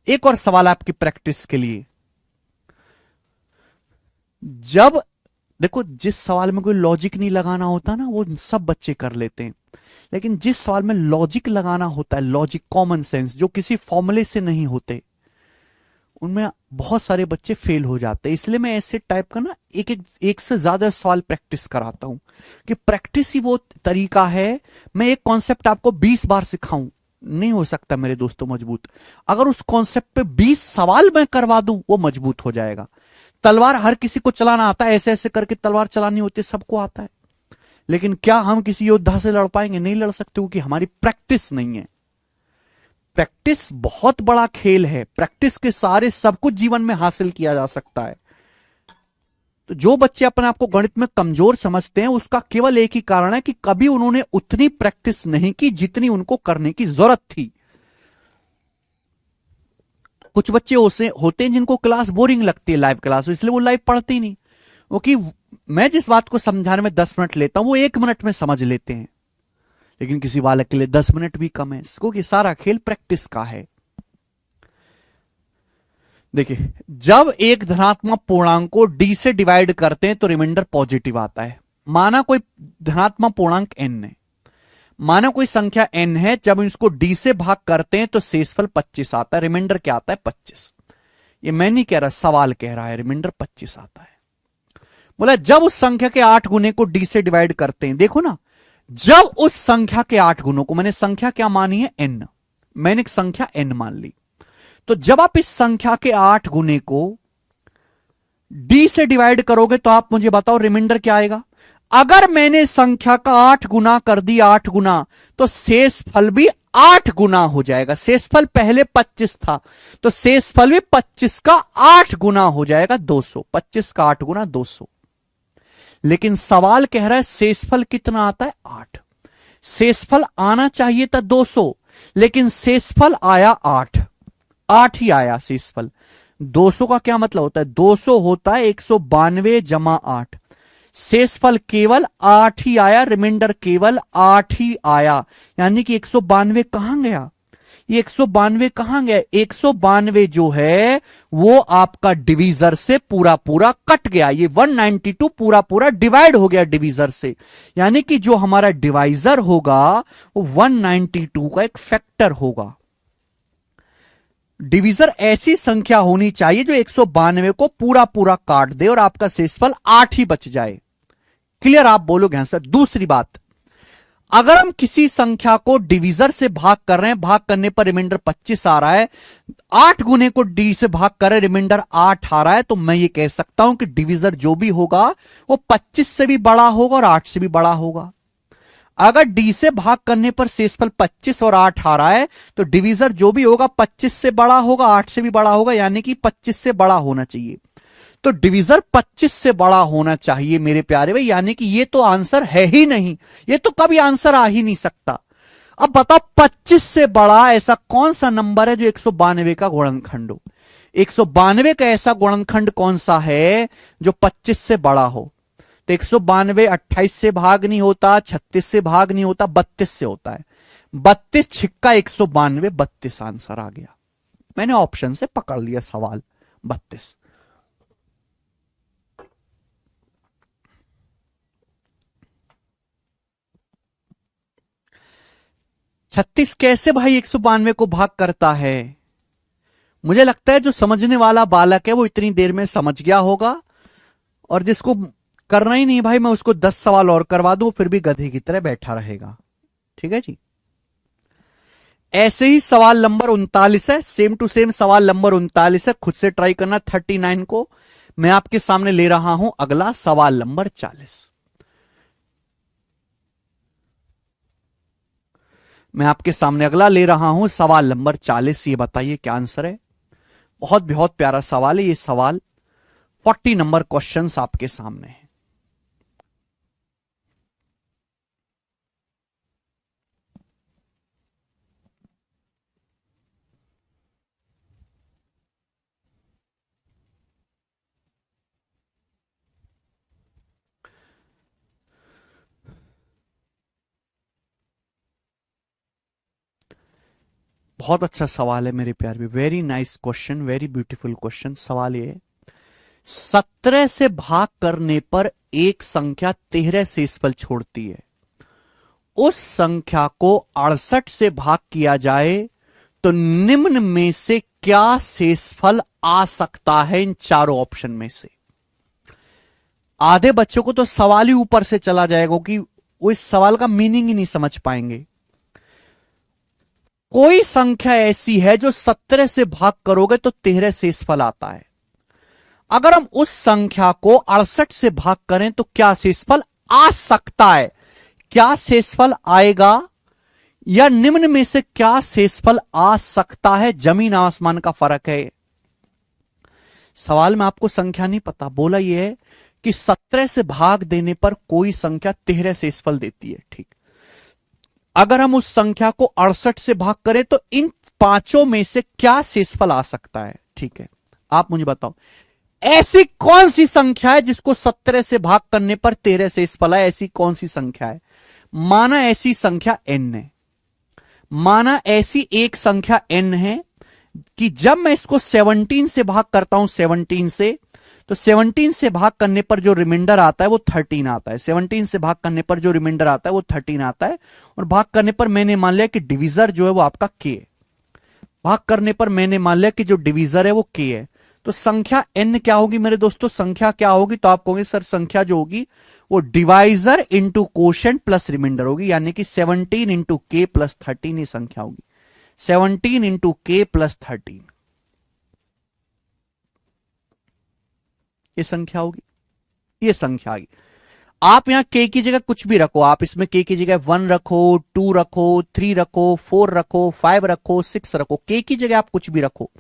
एक और सवाल आपकी प्रैक्टिस के लिए। जब देखो, जिस सवाल में कोई लॉजिक नहीं लगाना होता ना, वो सब बच्चे कर लेते हैं। लेकिन जिस सवाल में लॉजिक लगाना होता है, लॉजिक, कॉमन सेंस, जो किसी फॉर्मूले से नहीं होते, उनमें बहुत सारे बच्चे फेल हो जाते हैं। इसलिए मैं ऐसे टाइप का ना एक से ज्यादा सवाल प्रैक्टिस कराता हूं, कि प्रैक्टिस ही वो तरीका है। मैं एक कॉन्सेप्ट आपको 20 बार सिखाऊं, नहीं हो सकता मेरे दोस्तों मजबूत। अगर उस कॉन्सेप्ट पे 20 सवाल मैं करवा दूं, वो मजबूत हो जाएगा। तलवार हर किसी को चलाना आता है, ऐसे ऐसे करके तलवार चलानी होती है, सबको आता है। लेकिन क्या हम किसी योद्धा से लड़ पाएंगे? नहीं लड़ सकते, क्योंकि हमारी प्रैक्टिस नहीं है। प्रैक्टिस बहुत बड़ा खेल है, प्रैक्टिस के सारे सब कुछ जीवन में हासिल किया जा सकता है। तो जो बच्चे अपने आप को गणित में कमजोर समझते हैं, उसका केवल एक ही कारण है कि कभी उन्होंने उतनी प्रैक्टिस नहीं की जितनी उनको करने की जरूरत थी। कुछ बच्चे होते हैं जिनको क्लास बोरिंग लगती है, लाइव क्लास, इसलिए वो लाइव पढ़ते ही नहीं। क्योंकि मैं जिस बात को समझाने में 10 मिनट लेता हूं, वो 1 मिनट में समझ लेते हैं। लेकिन किसी बालक के लिए 10 मिनट भी कम है, क्योंकि सारा खेल प्रैक्टिस का है। देखिए, जब एक धनात्मक पूर्णांक को डी से डिवाइड करते हैं तो रिमाइंडर पॉजिटिव आता है। माना कोई धनात्मक पूर्णांक n है, माना कोई संख्या n है, जब इसको d से भाग करते हैं तो शेषफल 25 आता है। रिमाइंडर क्या आता है? 25। ये मैं नहीं कह रहा, सवाल कह रहा है, रिमाइंडर 25 आता है। बोला जब उस संख्या के 8 गुने को d से डिवाइड करते हैं, देखो ना, जब उस संख्या के 8 गुणों को, मैंने संख्या क्या मानी है? n। मैंने एक संख्या n मान ली। तो जब आप इस संख्या के 8 गुने को d से डिवाइड करोगे तो आप मुझे बताओ रिमाइंडर क्या आएगा? अगर मैंने संख्या का 8 गुना कर दिया, 8 गुना, तो शेषफल भी 8 गुना हो जाएगा। शेषफल पहले 25 था, तो शेषफल भी 25 का 8 गुना हो जाएगा, 200। 25 का 8 गुना 200। लेकिन सवाल कह रहा है शेषफल कितना आता है? 8। शेषफल आना चाहिए था 200, लेकिन शेषफल आया 8। 8 ही आया शेषफल। 200 का क्या मतलब होता है? 200 होता है 192 जमा 8। शेषफल केवल 8 ही आया, रिमाइंडर केवल 8 ही आया। यानी कि 192 कहां गया? ये 192 कहां गया? 192 जो है वो आपका डिवीजर से पूरा पूरा कट गया। ये 192 पूरा पूरा डिवाइड हो गया डिवीजर से। यानी कि जो हमारा डिवाइजर होगा वो 192 का एक फैक्टर होगा। डिवीजर ऐसी संख्या होनी चाहिए जो 192 को पूरा पूरा काट दे और आपका शेषफल 8 ही बच जाए। क्लियर? आप बोलोगे हाँ सर। दूसरी बात, अगर हम किसी संख्या को डिवीजर से भाग कर रहे हैं, भाग करने पर रिमाइंडर 25 आ रहा है, 8 गुने को डी से भाग कर रहे हैं, रिमाइंडर 8 आ रहा है, तो मैं ये कह सकता हूं कि डिवीजर जो भी होगा वो 25 से भी बड़ा होगा और 8 से भी बड़ा होगा। अगर डी से भाग करने पर शेषफल 25 और 8 आ रहा है, तो डिवीजर जो भी होगा 25 से बड़ा होगा, 8 से भी बड़ा होगा, यानी कि 25 से बड़ा होना चाहिए। तो डिवीजर 25 से बड़ा होना चाहिए मेरे प्यारे भाई, यानी कि ये तो आंसर है ही नहीं, ये तो कभी आंसर आ ही नहीं सकता। अब बताओ 25 से बड़ा ऐसा कौन सा नंबर है जो 192 का गुणनखंड हो? 192 का ऐसा गुणनखंड कौन सा है जो 25 से बड़ा हो? तो 192 28 से भाग नहीं होता, 36 से भाग नहीं होता, 32 से होता है। 32 छिक्का 192, 32 आंसर आ गया। मैंने ऑप्शन से पकड़ लिया सवाल, 32। 36 कैसे भाई 192 को भाग करता है? मुझे लगता है जो समझने वाला बालक है वो इतनी देर में समझ गया होगा, और जिसको करना ही नहीं भाई मैं उसको 10 सवाल और करवा दूं फिर भी गधे की तरह बैठा रहेगा। ठीक है जी। ऐसे ही सवाल नंबर 39 है, सेम टू सेम सवाल नंबर 39 है, खुद से ट्राई करना 39 को। मैं आपके सामने ले रहा हूं अगला सवाल नंबर 40। मैं आपके सामने अगला ले रहा हूं सवाल नंबर 40। ये बताइए क्या आंसर है। बहुत बहुत प्यारा सवाल है ये सवाल। 40 नंबर क्वेश्चंस आपके सामने है। बहुत अच्छा सवाल है मेरे प्यार भी, very nice question, very beautiful question. सवाल ये 17 से भाग करने पर एक संख्या 13 शेषफल छोड़ती है, उस संख्या को 68 से भाग किया जाए तो निम्न में से क्या शेषफल आ सकता है इन चारों ऑप्शन में से। आधे बच्चों को तो सवाल ही ऊपर से चला जाएगा कि वो इस सवाल का मीनिंग ही नहीं समझ पाएंगे। कोई संख्या ऐसी है जो 17 से भाग करोगे तो 13 शेषफल आता है। अगर हम उस संख्या को 68 से भाग करें तो क्या शेषफल आ सकता है, क्या शेषफल आएगा, या निम्न में से क्या शेषफल आ सकता है। जमीन आसमान का फर्क है। सवाल में आपको संख्या नहीं पता, बोला यह है कि 17 से भाग देने पर कोई संख्या 13 शेषफल देती है। ठीक, अगर हम उस संख्या को 68 से भाग करें तो इन पांचों में से क्या शेषफल आ सकता है। ठीक है, आप मुझे बताओ ऐसी कौन सी संख्या है जिसको 17 से भाग करने पर 13 शेषफल है। ऐसी कौन सी संख्या है। माना ऐसी संख्या n है, माना ऐसी एक संख्या n है कि जब मैं इसको 17 से भाग करता हूं 17 से, तो 17 से भाग करने पर जो रिमाइंडर आता है वो 13 आता है। 17 से भाग करने पर जो रिमाइंडर आता है वो 13 आता है। और भाग करने पर मैंने मान लिया कि डिवीजर जो है वो आपका k है। भाग करने पर मैंने मान लिया कि जो डिवीजर है वो k है। तो संख्या n क्या होगी मेरे दोस्तों, संख्या क्या होगी। तो आप कहोगे सर संख्या जो होगी वो divisor into quotient plus remainder होगी, यानी कि 17 इंटू k प्लस 13 ये संख्या होगी। 17 इंटू k प्लस 13 ये संख्या होगी। ये संख्या आएगी। आप यहां k की जगह कुछ भी रखो, आप इसमें k की जगह 1 रखो, 2 रखो, 3 रखो, 4 रखो, 5 रखो, 6 रखो, k की जगह आप कुछ भी रखो।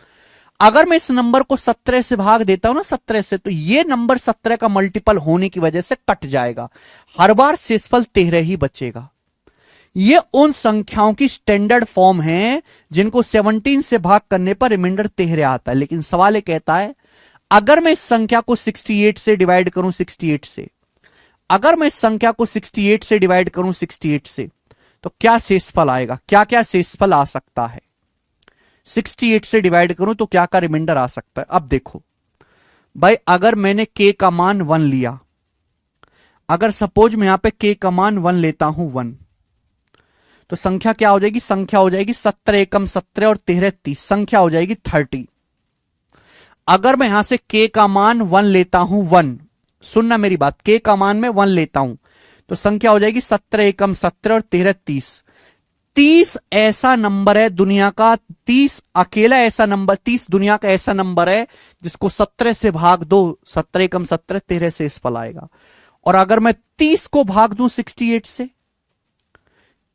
अगर मैं इस नंबर को 17 से भाग देता हूं ना 17 से, तो ये नंबर 17 का मल्टीपल होने की वजह से कट जाएगा। हर बार शेषफल 13 ही बचेगा। ये उन संख्याओं की स्टैंडर्ड फॉर्म है जिनको 17 से भाग करने पर रिमाइंडर 13 आता है। लेकिन सवाल ये कहता है अगर मैं इस संख्या को 68 से डिवाइड करूं 68 से, अगर मैं इस संख्या को 68 से डिवाइड करूं 68 से, तो क्या शेषफल आएगा। क्या क्या शेषफल आ सकता है। 68 से डिवाइड करूं तो क्या का रिमाइंडर आ सकता है। अब देखो भाई, अगर मैंने k का मान 1 लिया, अगर सपोज मैं यहां पे k का मान 1 लेता हूं 1, तो संख्या क्या हो जाएगी, संख्या हो जाएगी 17 एकम 17 और 13 30, संख्या हो जाएगी 30। अगर मैं यहां से k का मान 1 लेता हूं 1, सुनना मेरी बात, k का मान मैं 1 लेता हूं तो संख्या हो जाएगी 17 एकम 17 और 13 30। 30 ऐसा नंबर है दुनिया का, 30 अकेला ऐसा नंबर, 30 दुनिया का ऐसा नंबर है जिसको 17 से भाग दो, 17 एकम 17 13 से शेषफल आएगा। और अगर मैं 30 को भाग दूं 68 से,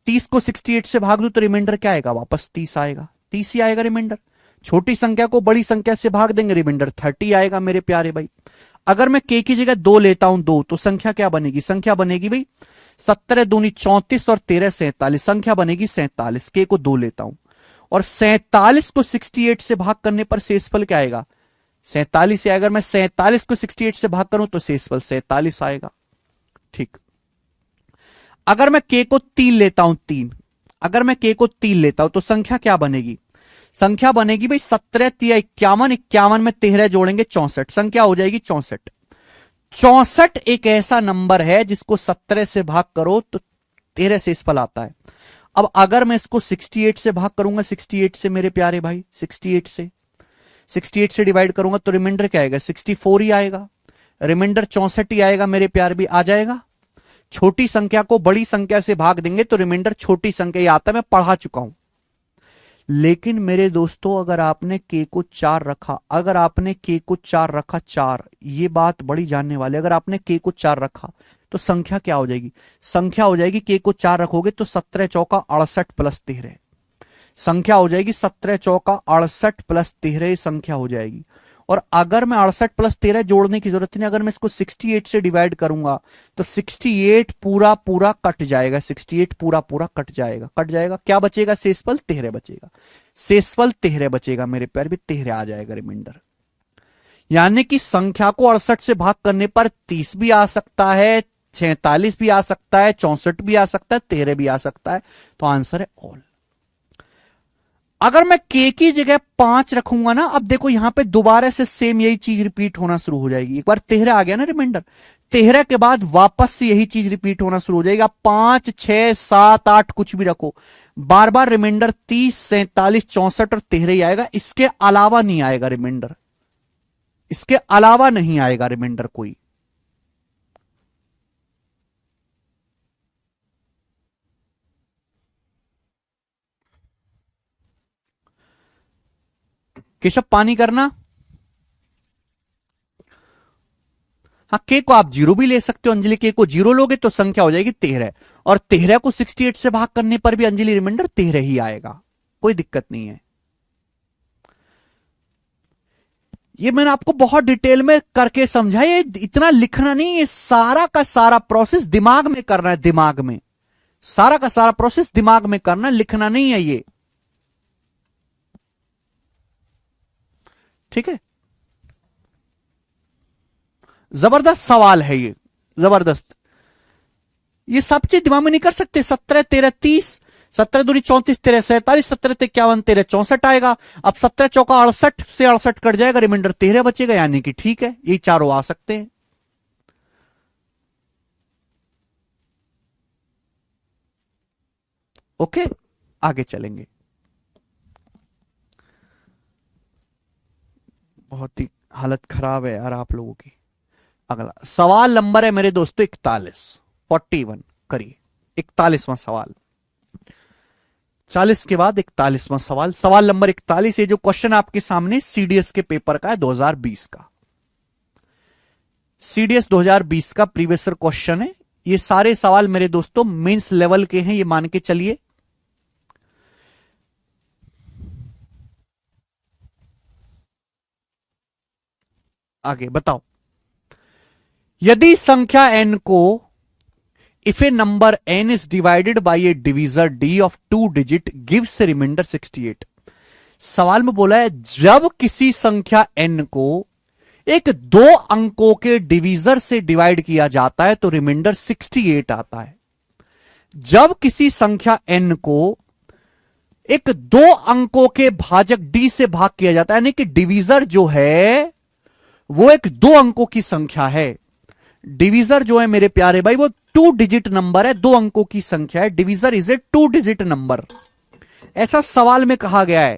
30 को 68 से भाग दूं तो रिमाइंडर क्या आएगा, वापस 30 आएगा, 30 ही आएगा रिमाइंडर। छोटी संख्या को बड़ी संख्या से भाग देंगे रिमाइंडर 30 आएगा मेरे प्यारे भाई। अगर मैं k की जगह 2 लेता हूं 2, तो संख्या क्या बनेगी, संख्या बनेगी भाई 17 दूनी 34 और 13 47, संख्या बनेगी 47। k को 2 लेता हूं और 47 को 68 से भाग करने पर शेषफल क्या आएगा, 47 है। अगर मैं 47 को 68 से भाग करूं तो शेषफल 47 आएगा। ठीक, अगर मैं k को 3 लेता हूं 3, अगर मैं k को 3 लेता हूं तो संख्या क्या बनेगी, संख्या बनेगी भाई 17 3 51, 51 में 13 जोड़ेंगे 64, संख्या हो जाएगी 64। 64 एक ऐसा नंबर है जिसको 17 से भाग करो तो 13 शेषफल आता है। अब अगर मैं इसको 68 से भाग करूंगा, 68 से मेरे प्यारे भाई 68 से, 68 से डिवाइड करूंगा तो रिमाइंडर क्या आएगा, 64 ही आएगा। रिमाइंडर 64 ही आएगा मेरे प्यार भी, आ जाएगा। छोटी संख्या को बड़ी संख्या से भाग देंगे तो रिमाइंडर छोटी संख्या ही आता है, मैं पढ़ा चुका हूं। लेकिन मेरे दोस्तों अगर आपने के को 4 रखा, अगर आपने के को 4 रखा, 4, ये बात बड़ी जानने वाली, अगर आपने के को 4 रखा तो संख्या क्या हो जाएगी, संख्या हो जाएगी के को 4 रखोगे तो 17 चौका 68 प्लस 13, संख्या हो जाएगी 17 चौका 68 प्लस 13 संख्या हो जाएगी। और अगर मैं 68 प्लस 13 जोड़ने की जरूरत नहीं, अगर मैं इसको 68 से डिवाइड करूंगा तो 68 पूरा पूरा कट जाएगा, 68 पूरा पूरा कट जाएगा, कट जाएगा, क्या बचेगा, शेषफल 13 बचेगा, शेषफल 13 बचेगा मेरे प्यार भी, 13 आ जाएगा रिमाइंडर। यानी कि संख्या को 68 से भाग करने पर 30 भी आ सकता है, 46 भी आ सकता है, 64 भी आ सकता है, 13 भी आ सकता है। तो आंसर है ऑल। अगर मैं के की जगह 5 रखूंगा ना, अब देखो यहां पे दोबारा से सेम यही चीज रिपीट होना शुरू हो जाएगी। एक बार 13 आ गया ना रिमाइंडर, 13 के बाद वापस से यही चीज रिपीट होना शुरू हो जाएगी। आप 5, 6, 7, 8 कुछ भी रखो, बार बार रिमाइंडर 30, 47, 64 और 13 ही आएगा, इसके अलावा नहीं आएगा रिमाइंडर, इसके अलावा नहीं आएगा रिमाइंडर कोई। केशव पानी करना। हाँ, के को आप 0 भी ले सकते हो अंजलि, के को 0 लोगे तो संख्या हो जाएगी 13, और 13 को 68 से भाग करने पर भी अंजलि रिमाइंडर 13 ही आएगा, कोई दिक्कत नहीं है। ये मैंने आपको बहुत डिटेल में करके समझा, ये इतना लिखना नहीं, ये सारा का सारा प्रोसेस दिमाग में करना है, दिमाग में सारा का सारा प्रोसेस दिमाग में करना, लिखना नहीं है ये, ठीक है। जबरदस्त सवाल है ये, जबरदस्त। ये सब चीज दिमाग में नहीं कर सकते। 17, 13, 30, 17 दूनी 34, 13 47, 17 51, 13 64 आएगा। अब 17 चौका 68 से 68 कट जाएगा, रिमाइंडर 13 बचेगा, यानी कि ठीक है, ये चारों आ सकते हैं। ओके, आगे चलेंगे। बहुत ही हालत खराब है यार आप लोगों की। अगला सवाल नंबर है मेरे दोस्तों 41, 41 करिए, 41वां सवाल, 40 के बाद 41वां सवाल, सवाल नंबर 41। ये जो क्वेश्चन आपके सामने सीडीएस के पेपर का है, 2020 का, सीडीएस 2020 का प्रीवियस क्वेश्चन है। ये सारे सवाल मेरे दोस्तों मेंस लेवल के हैं, ये मान के चलिए। आगे बताओ, यदि संख्या n को, if a number n is divided by a divisor d of 2 digit gives a remainder 68। सवाल में बोला है जब किसी संख्या n को एक 2 अंकों के डिवीजर से डिवाइड किया जाता है तो रिमाइंडर 68 आता है। जब किसी संख्या n को एक 2 अंकों के भाजक d से भाग किया जाता है, यानी कि डिवीजर जो है वो एक 2 अंकों की संख्या है। डिवीजर जो है मेरे प्यारे भाई वो 2 डिजिट नंबर है, 2 अंकों की संख्या है। Divisor is a 2 digit number, ऐसा सवाल में कहा गया है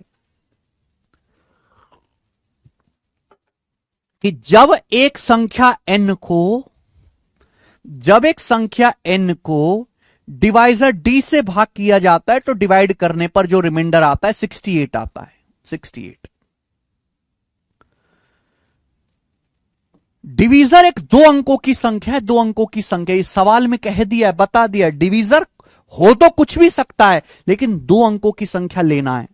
कि जब एक संख्या n को डिवाइजर d से भाग किया जाता है तो डिवाइड करने पर जो रिमाइंडर आता है 68 आता है, 68। डिवीजर एक 2 अंकों की संख्या है, 2 अंकों की संख्या, इस सवाल में कह दिया है, बता दिया, डिवीजर हो तो कुछ भी सकता है लेकिन 2 अंकों की संख्या लेना है।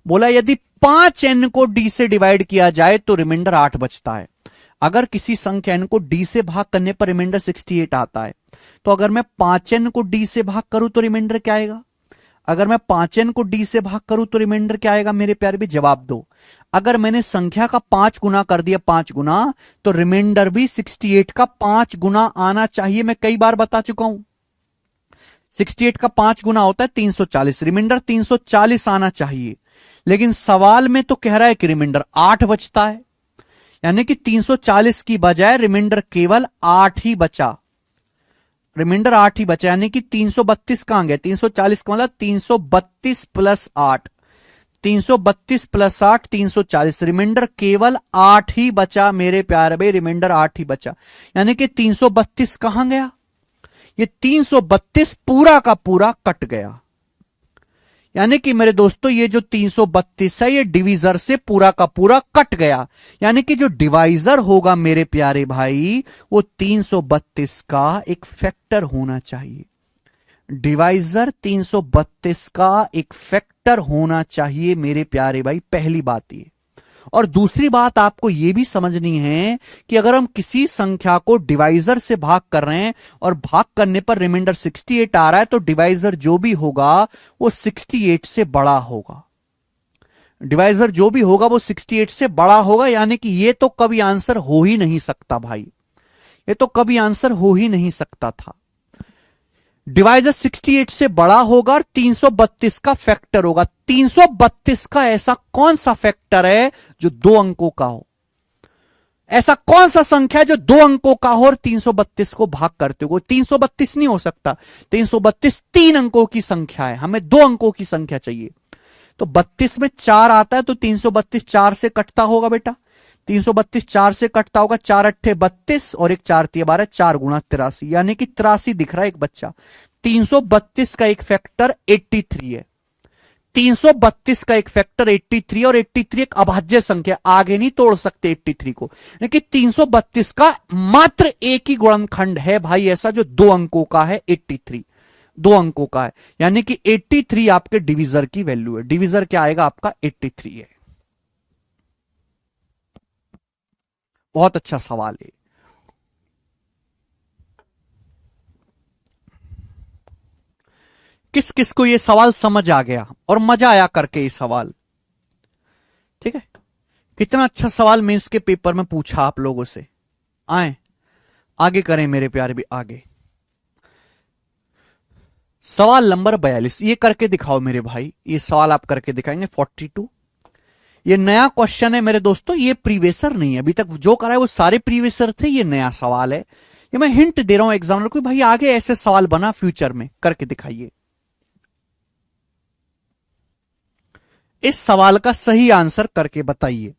बोला यदि 5n को d से डिवाइड किया जाए तो रिमाइंडर 8 बचता है। अगर किसी संख्या n को d से भाग करने पर रिमाइंडर 68 आता है, तो अगर मैं 5n को d से भाग करूं तो रिमाइंडर क्या आएगा? अगर मैं 5n को d से भाग करूं तो रिमाइंडर क्या आएगा मेरे प्यारे भी? जवाब दो। अगर मैंने संख्या का 5 गुना कर दिया, 5 गुना, तो रिमाइंडर भी 68 का 5 गुना आना चाहिए। मैं कई बार बता चुका हूं 68 का 5 गुना होता है 340, रिमाइंडर 340 आना चाहिए। लेकिन सवाल में तो कह रहा है कि रिमाइंडर 8 बचता है, यानी कि 340 की बजाय रिमाइंडर केवल 8 ही बचा, रिमाइंडर 8 ही बचा, यानी कि 332 कहां गया? 340 का मतलब 332 प्लस 8, 332 प्लस 8 340, रिमाइंडर केवल 8 ही बचा मेरे प्यारे भाई, रिमाइंडर 8 ही बचा। यानी कि 332 कहां गया? ये 332 पूरा का पूरा कट गया। यानी कि मेरे दोस्तों ये जो 332 है ये डिवीजर से पूरा का पूरा कट गया। यानी कि जो डिवाइजर होगा मेरे प्यारे भाई वो 332 का एक फैक्टर होना चाहिए। डिवाइजर 332 का एक फैक्टर होना चाहिए मेरे प्यारे भाई, पहली बात ये। और दूसरी बात आपको यह भी समझनी है कि अगर हम किसी संख्या को डिवाइजर से भाग कर रहे हैं और भाग करने पर रिमाइंडर 68 आ रहा है, तो डिवाइजर जो भी होगा वो 68 से बड़ा होगा। डिवाइजर जो भी होगा वो 68 से बड़ा होगा। यानी कि ये तो कभी आंसर हो ही नहीं सकता भाई, ये तो कभी आंसर हो ही नहीं सकता था। डिवाइजर 68 से बड़ा होगा और 332 का फैक्टर होगा। 332 का ऐसा कौन सा फैक्टर है जो 2 अंकों का हो? ऐसा कौन सा संख्या है जो 2 अंकों का हो और 332 को भाग करते हो? 332 नहीं हो सकता। 332 3 अंकों की संख्या है, हमें 2 अंकों की संख्या चाहिए। तो 32 में 4 आता है तो 332 4 से कटता होगा बेटा। 332 4 से कटता होगा, 4 अट्ठे 32 और एक 4 तिया 12, 4 गुणा 83, यानी कि 83 दिख रहा है एक बच्चा। 332 का एक फैक्टर 83 है। 332 का एक फैक्टर 83 और 83 एक अभाज्य संख्या, आगे नहीं तोड़ सकते 83 को। लेकिन 332 का मात्र एक ही गुणनखंड है भाई ऐसा जो 2 अंकों का है, 83 2 अंकों का है। यानी कि 83 आपके डिवीजर की वैल्यू है। डिवीजर क्या आएगा आपका? 83 है। बहुत अच्छा सवाल है। किस किस को यह सवाल समझ आ गया और मजा आया करके ये सवाल? ठीक है, कितना अच्छा सवाल मेंस के पेपर में पूछा आप लोगों से। आए आगे करें मेरे प्यारे भी, आगे सवाल नंबर 42 ये करके दिखाओ मेरे भाई। ये सवाल आप करके दिखाएंगे 42। ये नया क्वेश्चन है मेरे दोस्तों, ये प्रीवियसर नहीं है। अभी तक जो करा है वो सारे प्रीवियसर थे, ये नया सवाल है। ये मैं हिंट दे रहा हूं एग्जामिनर को, भाई आगे ऐसे सवाल बना फ्यूचर में, करके दिखाइए। इस सवाल का सही आंसर करके बताइए।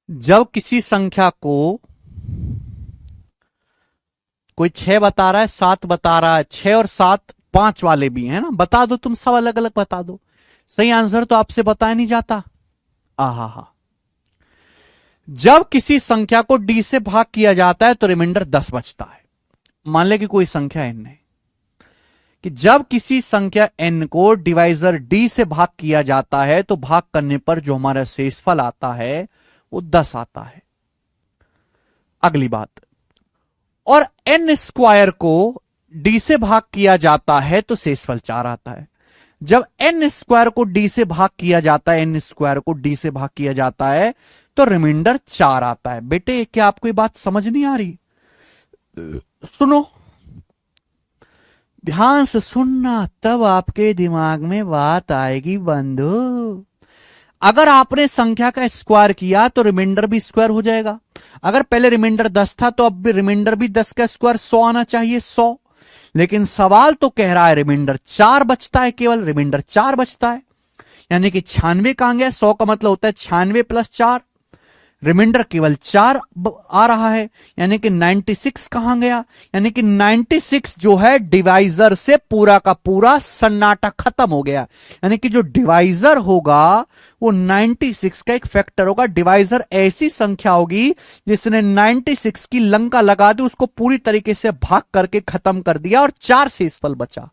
जब किसी संख्या को कोई 6 बता रहा है, 7 बता रहा है, 6 और 7 5 वाले भी है ना, बता दो तुम, सब अलग अलग बता दो। सही आंसर तो आपसे बताया नहीं जाता। आहा हा। जब किसी संख्या को डी से भाग किया जाता है तो रिमाइंडर 10 बचता है। मान ले कि कोई संख्या एन है, कि जब किसी संख्या एन को डिवाइजर डी से भाग किया जाता है तो भाग करने पर जो हमारा शेषफल आता है वो 10 आता है। अगली बात, और एन स्क्वायर को डी से भाग किया जाता है तो शेषफल 4 आता है। जब एन स्क्वायर को डी से भाग किया जाता है, एन स्क्वायर को डी से भाग किया जाता है तो रिमाइंडर 4 आता है। बेटे क्या आपको ये बात समझ नहीं आ रही? सुनो, ध्यान से सुनना, तब आपके दिमाग में बात आएगी बंधु। अगर आपने संख्या का स्क्वायर किया तो रिमाइंडर भी स्क्वायर हो जाएगा। अगर पहले रिमाइंडर 10 था तो अब भी रिमाइंडर भी 10 का स्क्वायर 100 आना चाहिए, 100। लेकिन सवाल तो कह रहा है रिमाइंडर 4 बचता है, केवल रिमाइंडर 4 बचता है, यानी कि 96 कहां गया? 100 का मतलब होता है 96 प्लस 4, रिमाइंडर केवल 4 आ रहा है, यानी कि 96 कहां गया? यानी कि 96 जो है डिवाइजर से पूरा का पूरा सन्नाटा खत्म हो गया। यानी कि जो डिवाइजर होगा वो 96 का एक फैक्टर होगा। डिवाइजर ऐसी संख्या होगी जिसने 96 की लंका लगा दी, उसको पूरी तरीके से भाग करके खत्म कर दिया और 4 शेषफल बचा।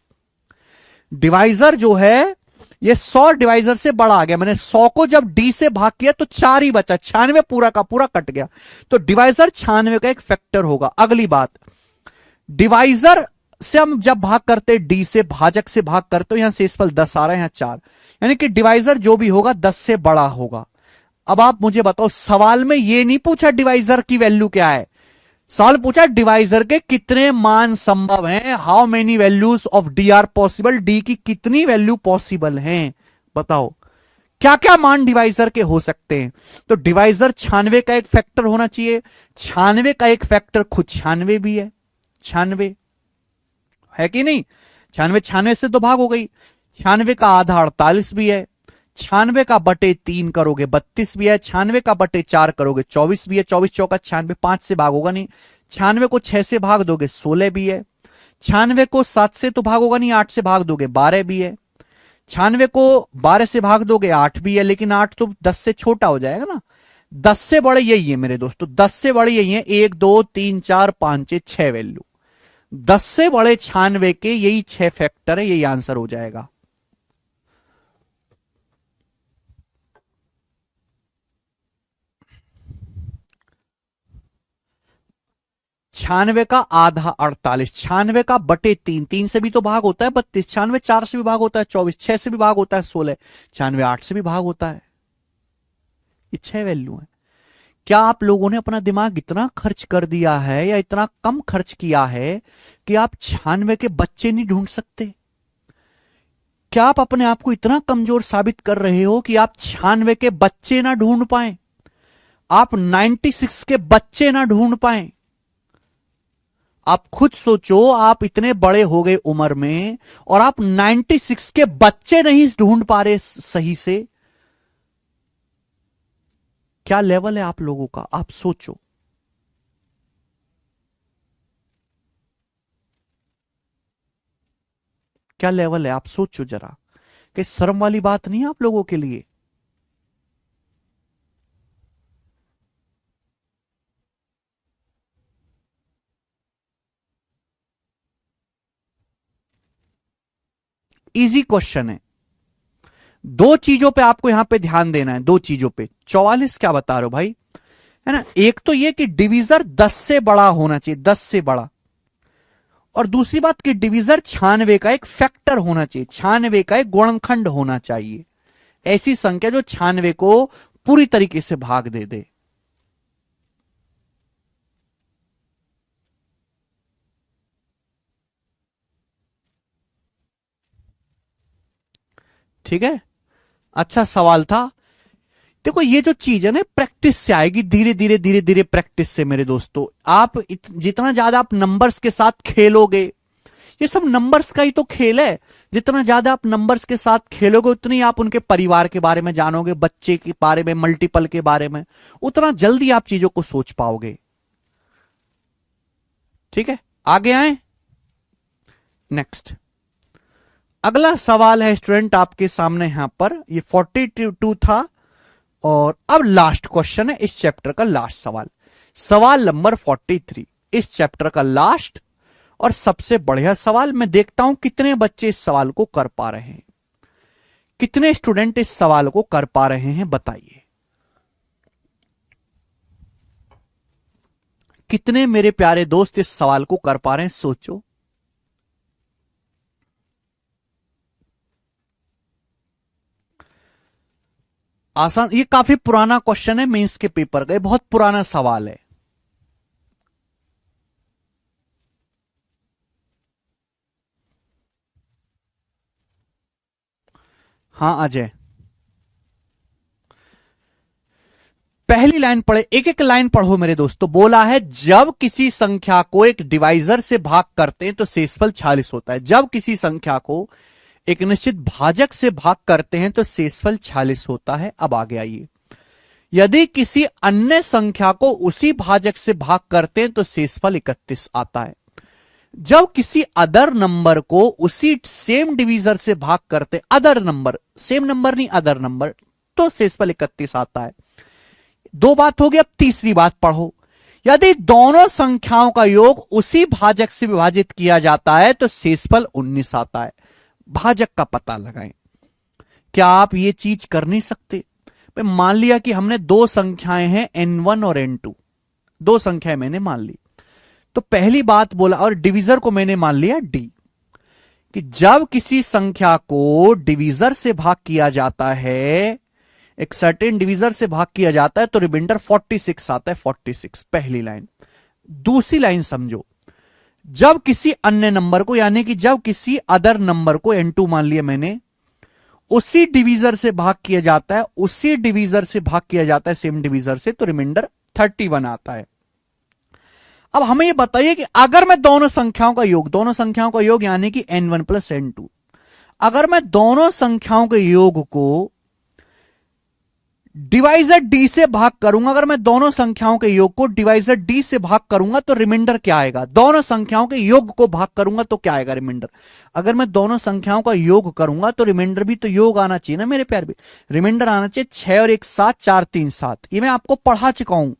डिवाइजर जो है ये 100 डिवाइजर से बड़ा आ गया, मैंने 100 को जब डी से भाग किया तो 4 ही बचा, 96 पूरा का पूरा कट गया। तो डिवाइजर 96 का एक फैक्टर होगा। अगली बात, डिवाइजर से हम जब भाग करते डी से, भाजक से भाग करते हो, यहां शेषफल 10 आ रहा है, यहां 4, यानी कि डिवाइजर जो भी होगा 10 से बड़ा होगा। अब आप मुझे बताओ, सवाल में यह नहीं पूछा डिवाइजर की वैल्यू क्या है, सवाल पूछा डिवाइजर के कितने मान संभव हैं, how many values of D R possible, D की कितनी वैल्यू पॉसिबल हैं, बताओ क्या क्या मान डिवाइजर के हो सकते हैं। तो डिवाइजर 96 का एक फैक्टर होना चाहिए, 96 का एक फैक्टर खुद 96 भी है, 96 है कि नहीं? 96 से तो भाग हो गई, 96 का आधा 48 भी है, 96 का बटे 3 करोगे 32 भी है, 96 का बटे 4 करोगे 24 भी है, 24 चौका 96, 5 से भाग होगा नहीं, 96 को 6 से भाग दोगे 16 भी है, 96 को 7 से तो भाग होगा नहीं, 8 से भाग दोगे 12 भी है, 96 को 12 से भाग दोगे 8 भी है, लेकिन 8 तो 10 से छोटा हो जाएगा ना। 10 से बड़े यही है मेरे दोस्तों, 10 से बड़े यही है, 1 2 3 4 5 6 वैल्यू, 10 से बड़े 96 के यही 6 फैक्टर है, यही आंसर हो जाएगा। छियानवे का आधा 48, 96 का बटे 3, 3 से भी तो भाग होता है 32, 96 4 से भी भाग होता है 24, 6 से भी भाग होता है 16, 96 8 से भी भाग होता है। ये 6 वैल्यू है। क्या आप लोगों ने अपना दिमाग इतना खर्च कर दिया है या इतना कम खर्च किया है कि आप 96 के बच्चे नहीं ढूंढ सकते? क्या आप अपने आप को इतना कमजोर साबित कर रहे हो कि आप 96 के बच्चे ना ढूंढ पाए, आप 96 के बच्चे ना ढूंढ पाए? आप खुद सोचो, आप इतने बड़े हो गए उम्र में और आप 96 के बच्चे नहीं ढूंढ पा रहे सही से। क्या लेवल है आप लोगों का, आप सोचो। क्या लेवल है, आप सोचो जरा। कि शर्म वाली बात नहीं है आप लोगों के लिए? इजी क्वेश्चन है। दो चीजों पे आपको यहां पे ध्यान देना है, दो चीजों पे। 44 क्या बता रहे हो भाई, है ना? एक तो ये कि डिवीजर 10 से बड़ा होना चाहिए, 10 से बड़ा, और दूसरी बात कि डिवीजर 96 का एक फैक्टर होना चाहिए, 96 का एक गुणनखंड होना चाहिए, ऐसी संख्या जो 96 को पूरी तरीके से भाग दे दे। ठीक है, अच्छा सवाल था। देखो ये जो चीज है ना, प्रैक्टिस से आएगी, धीरे धीरे धीरे धीरे प्रैक्टिस से मेरे दोस्तों। आप जितना ज्यादा आप नंबर्स के साथ खेलोगे, ये सब नंबर्स का ही तो खेल है। जितना ज्यादा आप नंबर्स के साथ खेलोगे उतनी आप उनके परिवार के बारे में जानोगे, बच्चे के बारे में, मल्टीपल के बारे में, उतना जल्दी आप चीजों को सोच पाओगे। ठीक है, आगे आए। नेक्स्ट अगला सवाल है स्टूडेंट आपके सामने यहां पर, ये 42 था और अब लास्ट क्वेश्चन है इस चैप्टर का, लास्ट सवाल, सवाल नंबर 43 इस चैप्टर का लास्ट और सबसे बढ़िया सवाल। मैं देखता हूं कितने बच्चे इस सवाल को कर पा रहे हैं, कितने स्टूडेंट इस सवाल को कर पा रहे हैं, बताइए कितने मेरे प्यारे दोस्त इस सवाल को कर पा रहे हैं, सोचो। आसान, ये काफी पुराना क्वेश्चन है, मेंस के पेपर का, बहुत पुराना सवाल है। हाँ अजय, पहली लाइन पढ़े, एक एक लाइन पढ़ो मेरे दोस्तों। बोला है जब किसी संख्या को एक डिवाइजर से भाग करते हैं तो शेषफल 46 होता है। जब किसी संख्या को एक निश्चित भाजक से भाग करते हैं तो शेषफल 46 होता है। अब आगे आइए, यदि किसी अन्य संख्या को उसी भाजक से भाग करते हैं तो शेषफल 31 आता है। जब किसी अदर नंबर को उसी सेम डिवीजर से भाग करते, अदर नंबर, सेम नंबर नहीं अदर नंबर, तो शेषफल 31 आता है। दो बात हो गई, अब तीसरी बात पढ़ो, यदि दोनों संख्याओं का योग उसी भाजक से विभाजित किया जाता है तो शेषफल 19 आता है। भाजक का पता लगाएं। क्या आप ये चीज कर नहीं सकते? मान लिया कि हमने दो संख्याएं हैं n1 और n2, दो संख्याएं मैंने मान ली, तो पहली बात बोला, और डिवीजर को मैंने मान लिया d, कि जब किसी संख्या को डिवीजर से भाग किया जाता है, एक सर्टेन डिवीजर से भाग किया जाता है तो रिमाइंडर 46 आता है। 46 पहली लाइन। दूसरी लाइन समझो, जब किसी अन्य नंबर को, यानी कि जब किसी अदर नंबर को n2 मान लिया मैंने, उसी डिवीजर से भाग किया जाता है, उसी डिवीजर से भाग किया जाता है सेम डिवीजर से, तो रिमाइंडर 31 आता है। अब हमें यह बताइए कि अगर मैं दोनों संख्याओं का योग, दोनों संख्याओं का योग यानी कि n1 प्लस n2, अगर मैं दोनों संख्याओं के योग को डिवाइजर डी से भाग करूंगा, अगर मैं दोनों संख्याओं के योग को डिवाइजर डी से भाग करूंगा तो रिमाइंडर क्या आएगा? दोनों संख्याओं के योग को भाग करूंगा तो क्या आएगा रिमाइंडर? अगर मैं दोनों संख्याओं का योग करूंगा तो रिमाइंडर भी तो योग आना चाहिए ना मेरे प्यार भी, रिमाइंडर आना चाहिए 6 और 1 7, 4 3 7। ये मैं आपको पढ़ा चुका हूं,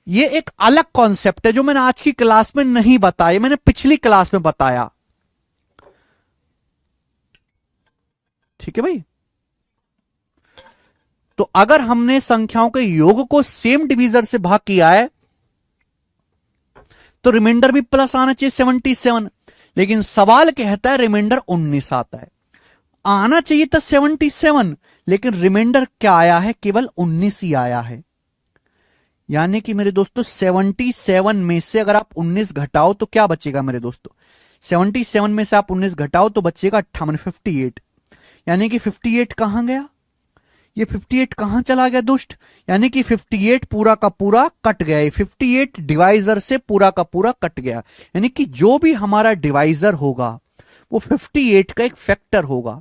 ये एक अलग कॉन्सेप्ट है जो मैंने आज की क्लास में नहीं बताया, मैंने पिछली क्लास में बताया। ठीक है भाई, तो अगर हमने संख्याओं के योग को सेम डिवीजर से भाग किया है तो रिमाइंडर भी प्लस आना चाहिए 77, लेकिन सवाल कहता है रिमाइंडर 19 आता है। आना चाहिए था 77, लेकिन रिमाइंडर क्या आया है? केवल 19 ही आया है। यानी कि मेरे दोस्तों 77 में से अगर आप 19 घटाओ तो क्या बचेगा मेरे दोस्तों? 77 में से आप 19 घटाओ तो बचेगा 58, 58। यानी कि 58 कहां गया? ये 58 कहां चला गया दुष्ट? यानी कि 58 पूरा का पूरा कट गया, 58 डिवाइजर से पूरा का पूरा कट गया। यानी कि जो भी हमारा डिवाइजर होगा वो 58 का एक फैक्टर होगा।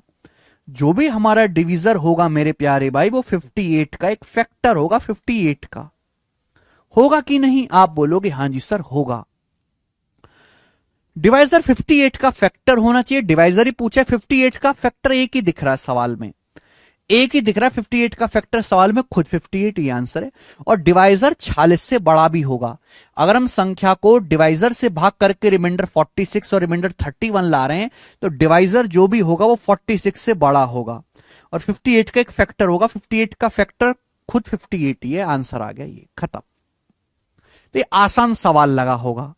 जो भी हमारा डिवीजर होगा मेरे प्यारे भाई वो 58 का एक फैक्टर होगा। 58 का होगा कि नहीं? आप बोलोगे हां जी सर होगा। डिवाइजर 58 का फैक्टर होना चाहिए। डिवाइजर ही पूछा, 58 का फैक्टर एक ही दिख रहा है सवाल में, एक ही दिख रहा है 58 का फैक्टर सवाल में, खुद 58 ही आंसर है। और डिवाइजर 46 से बड़ा भी होगा। अगर हम संख्या को डिवाइजर से भाग करके रिमाइंडर 46 और रिमाइंडर 31 ला रहे हैं तो डिवाइजर जो भी होगा वो 46 से बड़ा होगा और 58 का एक फैक्टर होगा। 58 का फैक्टर खुद 58 ही है। आंसर आ गया, ये खत्म। तो ये आसान सवाल लगा होगा।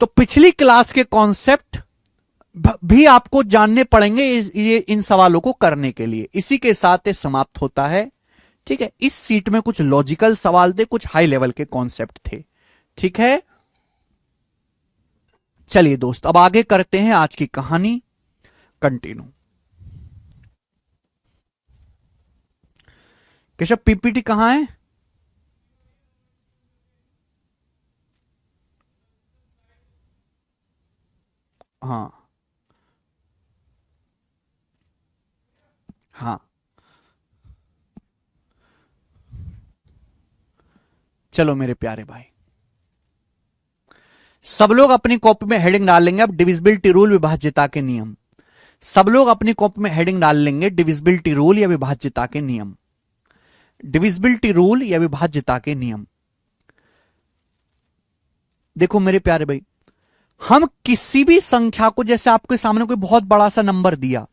तो पिछली क्लास के कॉन्सेप्ट भी आपको जानने पड़ेंगे ये इन सवालों को करने के लिए। इसी के साथ ये समाप्त होता है। ठीक है, इस सीट में कुछ लॉजिकल सवाल थे, कुछ हाई लेवल के कॉन्सेप्ट थे। ठीक है, चलिए दोस्त अब आगे करते हैं आज की कहानी कंटिन्यू। केशव पीपीटी कहां है? हाँ हाँ, चलो मेरे प्यारे भाई, सब लोग अपनी कॉपी में हेडिंग डाल लेंगे अब डिविजिबिलिटी रूल, विभाज्यता के नियम। सब लोग अपनी कॉपी में हेडिंग डाल लेंगे डिविजिबिलिटी रूल या विभाज्यता के नियम। डिविजिबिलिटी रूल या विभाज्यता के नियम। देखो मेरे प्यारे भाई, हम किसी भी संख्या को, जैसे आपके सामने कोई बहुत बड़ा सा नंबर दिया,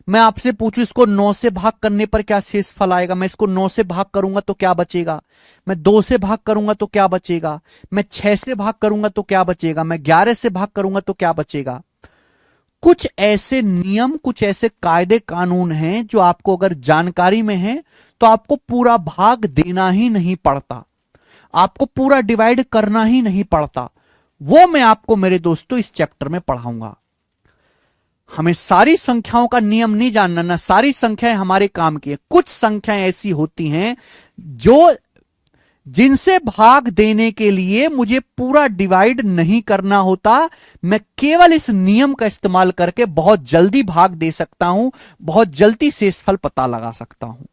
मैं आपसे पूछूं इसको 9 से भाग करने पर क्या शेष फल आएगा, मैं इसको 9 से भाग करूंगा तो क्या बचेगा, मैं 2 से भाग करूंगा तो क्या बचेगा, मैं 6 से भाग करूंगा तो क्या बचेगा, मैं 11 से भाग करूंगा तो क्या बचेगा। कुछ ऐसे नियम, कुछ ऐसे कायदे कानून हैं जो आपको अगर जानकारी में है तो आपको पूरा भाग देना ही नहीं पड़ता, आपको पूरा डिवाइड करना ही नहीं पड़ता। वो मैं आपको मेरे दोस्तों इस चैप्टर में पढ़ाऊंगा। हमें सारी संख्याओं का नियम नहीं जानना, ना सारी संख्याएं हमारे काम की है। कुछ संख्याएं ऐसी होती हैं जो, जिनसे भाग देने के लिए मुझे पूरा डिवाइड नहीं करना होता, मैं केवल इस नियम का इस्तेमाल करके बहुत जल्दी भाग दे सकता हूं, बहुत जल्दी शेषफल पता लगा सकता हूं।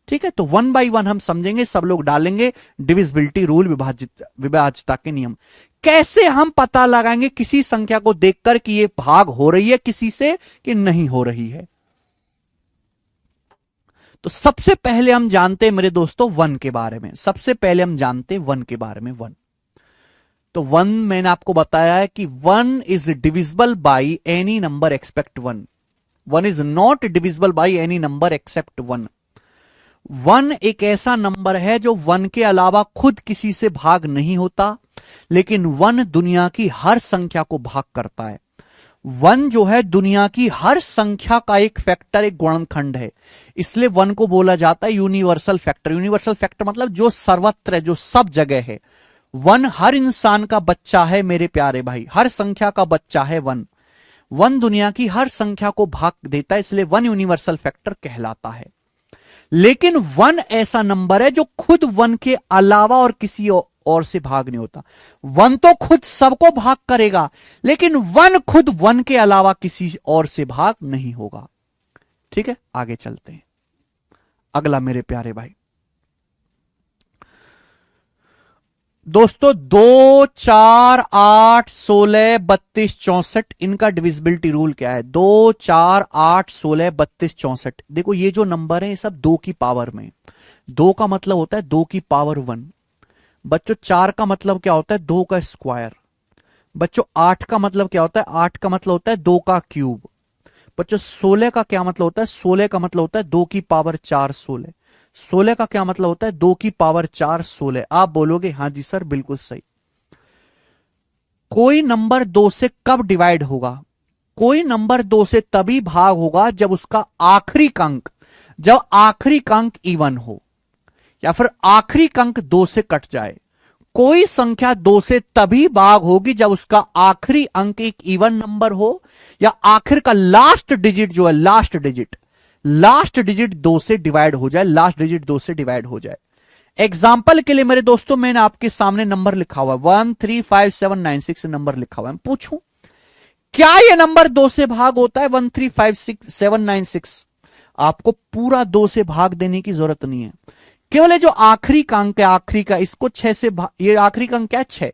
ठीक है, तो वन बाय वन हम समझेंगे, सब लोग डालेंगे डिविजिबिलिटी रूल, विभाज्यता के नियम। कैसे हम पता लगाएंगे किसी संख्या को देखकर कि यह भाग हो रही है किसी से कि नहीं हो रही है। तो सबसे पहले हम जानते हैं मेरे दोस्तों वन के बारे में, सबसे पहले हम जानते हैं वन के बारे में। वन, तो वन मैंने आपको बताया है कि one is divisible by any number except one. One is not divisible by any number except one. One एक ऐसा नंबर है जो वन के अलावा खुद किसी से भाग नहीं होता, लेकिन वन दुनिया की हर संख्या को भाग करता है। वन जो है दुनिया की हर संख्या का एक फैक्टर, एक गुणनखंड है, इसलिए वन को बोला जाता है यूनिवर्सल फैक्टर। यूनिवर्सल फैक्टर मतलब जो सर्वत्र है, जो सब जगह है। वन हर इंसान का बच्चा है मेरे प्यारे भाई, हर संख्या का बच्चा है वन। वन दुनिया की हर संख्या को भाग देता है, इसलिए वन यूनिवर्सल फैक्टर कहलाता है। लेकिन वन ऐसा नंबर है जो खुद वन के अलावा और किसी और से भाग नहीं होता। वन तो खुद सबको भाग करेगा, लेकिन वन खुद वन के अलावा किसी और से भाग नहीं होगा। ठीक है, आगे चलते हैं। अगला मेरे प्यारे भाई दोस्तों, 2, 4, 8, 16, 32, 64, इनका डिविजिबिलिटी रूल क्या है? 2, 4, 8, 16, 32, 64। देखो ये जो नंबर है ये सब 2 की पावर में। 2 का मतलब होता है 2 की पावर 1। बच्चों 4 का मतलब क्या होता है? 2 का स्क्वायर। बच्चों 8 का मतलब क्या होता है? 8 का मतलब होता है 2 का क्यूब। बच्चों 16 का क्या मतलब होता है? 16 का मतलब होता है 2 की पावर 4 16। 16 का क्या मतलब होता है? 2 की पावर 4 16। आप बोलोगे हां जी सर बिल्कुल सही। कोई नंबर 2 से कब डिवाइड होगा? कोई नंबर 2 से तभी भाग होगा जब उसका आखिरी अंक, जब आखिरी अंक इवन हो, या फिर आखिरी अंक 2 से कट जाए। कोई संख्या 2 से तभी भाग होगी जब उसका आखिरी अंक एक इवन नंबर हो, या आखिर का लास्ट डिजिट जो है, लास्ट डिजिट 2 से डिवाइड हो जाए, लास्ट डिजिट 2 से डिवाइड हो जाए। एग्जाम्पल के लिए मेरे दोस्तों मैंने आपके सामने नंबर लिखा हुआ है 135796 नंबर लिखा हुआ है। पूछूं क्या यह नंबर 2 से भाग होता है? 1356796। आपको पूरा 2 से भाग देने की जरूरत नहीं है, केवल जो आखिरी का अंक है, आखिरी का, इसको 6 से ये आखिरी का अंक क्या है? 6।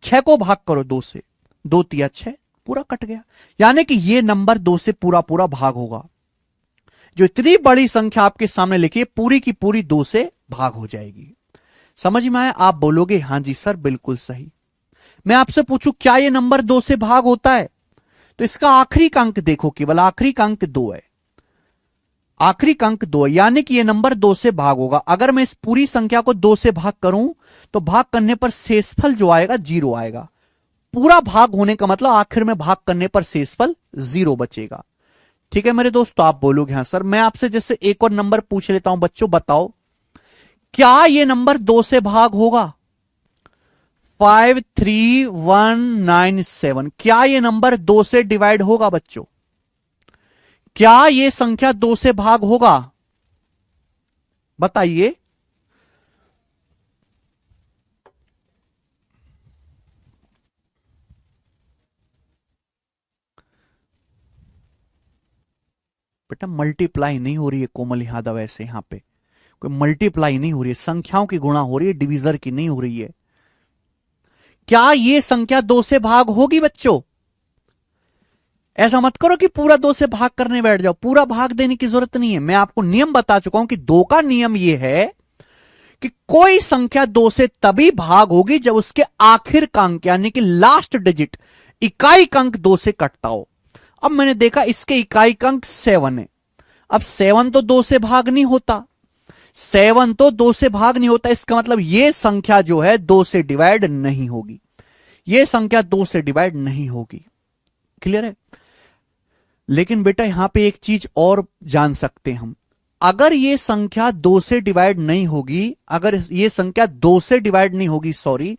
6 को भाग करो 2 से, 2 तिया 6, पूरा कट गया। यानी कि ये नंबर 2 से पूरा पूरा भाग होगा। जो इतनी बड़ी संख्या आपके सामने लिखी है पूरी की पूरी 2 से भाग हो जाएगी। समझ में आया? आप बोलोगे हां जी सर बिल्कुल सही। मैं आपसे पूछूं क्या यह नंबर 2 से भाग होता है? तो इसका आखिरी का अंक देखो, केवल आखिरी का अंक 2 है, आखिरी अंक 2 है, यानी कि यह नंबर 2 से भाग होगा। अगर मैं इस पूरी संख्या को 2 से भाग करूं तो भाग करने पर शेषफल जो आएगा 0 आएगा। पूरा भाग होने का मतलब आखिर में भाग करने पर शेषफल 0 बचेगा। ठीक है मेरे दोस्तों, आप बोलोगे हाँ सर। मैं आपसे जैसे एक और नंबर पूछ लेता हूं, बच्चों बताओ क्या यह नंबर 2 से भाग होगा? 53197, क्या यह नंबर 2 से डिवाइड होगा बच्चों? क्या यह संख्या 2 से भाग होगा? बताइए। बेटा मल्टीप्लाई नहीं हो रही है कोमल यादव, ऐसे यहां पे कोई मल्टीप्लाई नहीं हो रही है, संख्याओं की गुणा हो रही है, डिवीजर की नहीं हो रही है। क्या ये संख्या 2 से भाग होगी बच्चों? ऐसा मत करो कि पूरा 2 से भाग करने बैठ जाओ, पूरा भाग देने की जरूरत नहीं है। मैं आपको नियम बता चुका हूं कि 2 का नियम यह है कि कोई संख्या 2 से तभी भाग होगी जब उसके आखिर का अंक यानी कि लास्ट डिजिट, इकाई का अंक 2 से कटता हो। अब मैंने देखा इसके इकाई का अंक 7 है। अब 7 तो 2 से भाग नहीं होता, 7 तो 2 से भाग नहीं होता, इसका मतलब यह संख्या जो है 2 से डिवाइड नहीं होगी, यह संख्या 2 से डिवाइड नहीं होगी। क्लियर है? लेकिन बेटा यहां पे एक चीज और जान सकते हैं हम, अगर यह संख्या 2 से डिवाइड नहीं होगी, अगर यह संख्या 2 से डिवाइड नहीं होगी, सॉरी,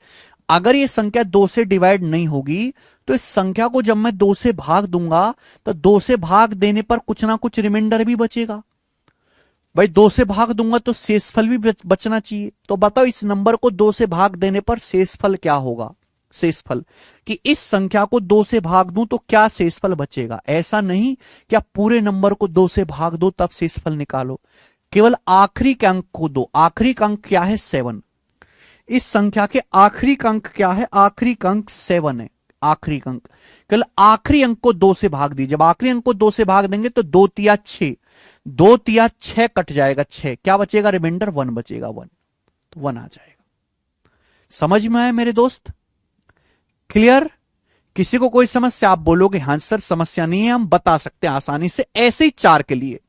अगर यह संख्या 2 से डिवाइड नहीं होगी तो इस संख्या को जब मैं 2 से भाग दूंगा तो 2 से भाग देने पर कुछ ना कुछ रिमाइंडर भी बचेगा। भाई 2 से भाग दूंगा तो शेषफल भी बचना चाहिए। तो बताओ इस नंबर को 2 से भाग देने पर शेषफल क्या होगा? शेषफल कि इस संख्या को 2 से भाग दूं तो क्या शेषफल बचेगा। ऐसा नहीं कि आप पूरे नंबर को 2 से भाग दो तब शेषफल निकालो, केवल आखिरी के अंक को दो। आखिरी का अंक क्या है? 7। इस संख्या के आखिरी का अंक क्या है? आखिरी का अंक 7 है। आखिरी का अंक, केवल आखिरी अंक को 2 से भाग दीजिए। जब आखिरी अंक को 2 से भाग देंगे तो 2 तिया 6, 2 तिया 6 कट जाएगा, 6 क्या बचेगा? रिमाइंडर 1 बचेगा, 1 तो 1 आ जाएगा। समझ में आया मेरे दोस्त? क्लियर? किसी को कोई समस्या? आप बोलोगे हां सर समस्या नहीं है, हम बता सकते हैं आसानी से। ऐसे ही 4 के लिए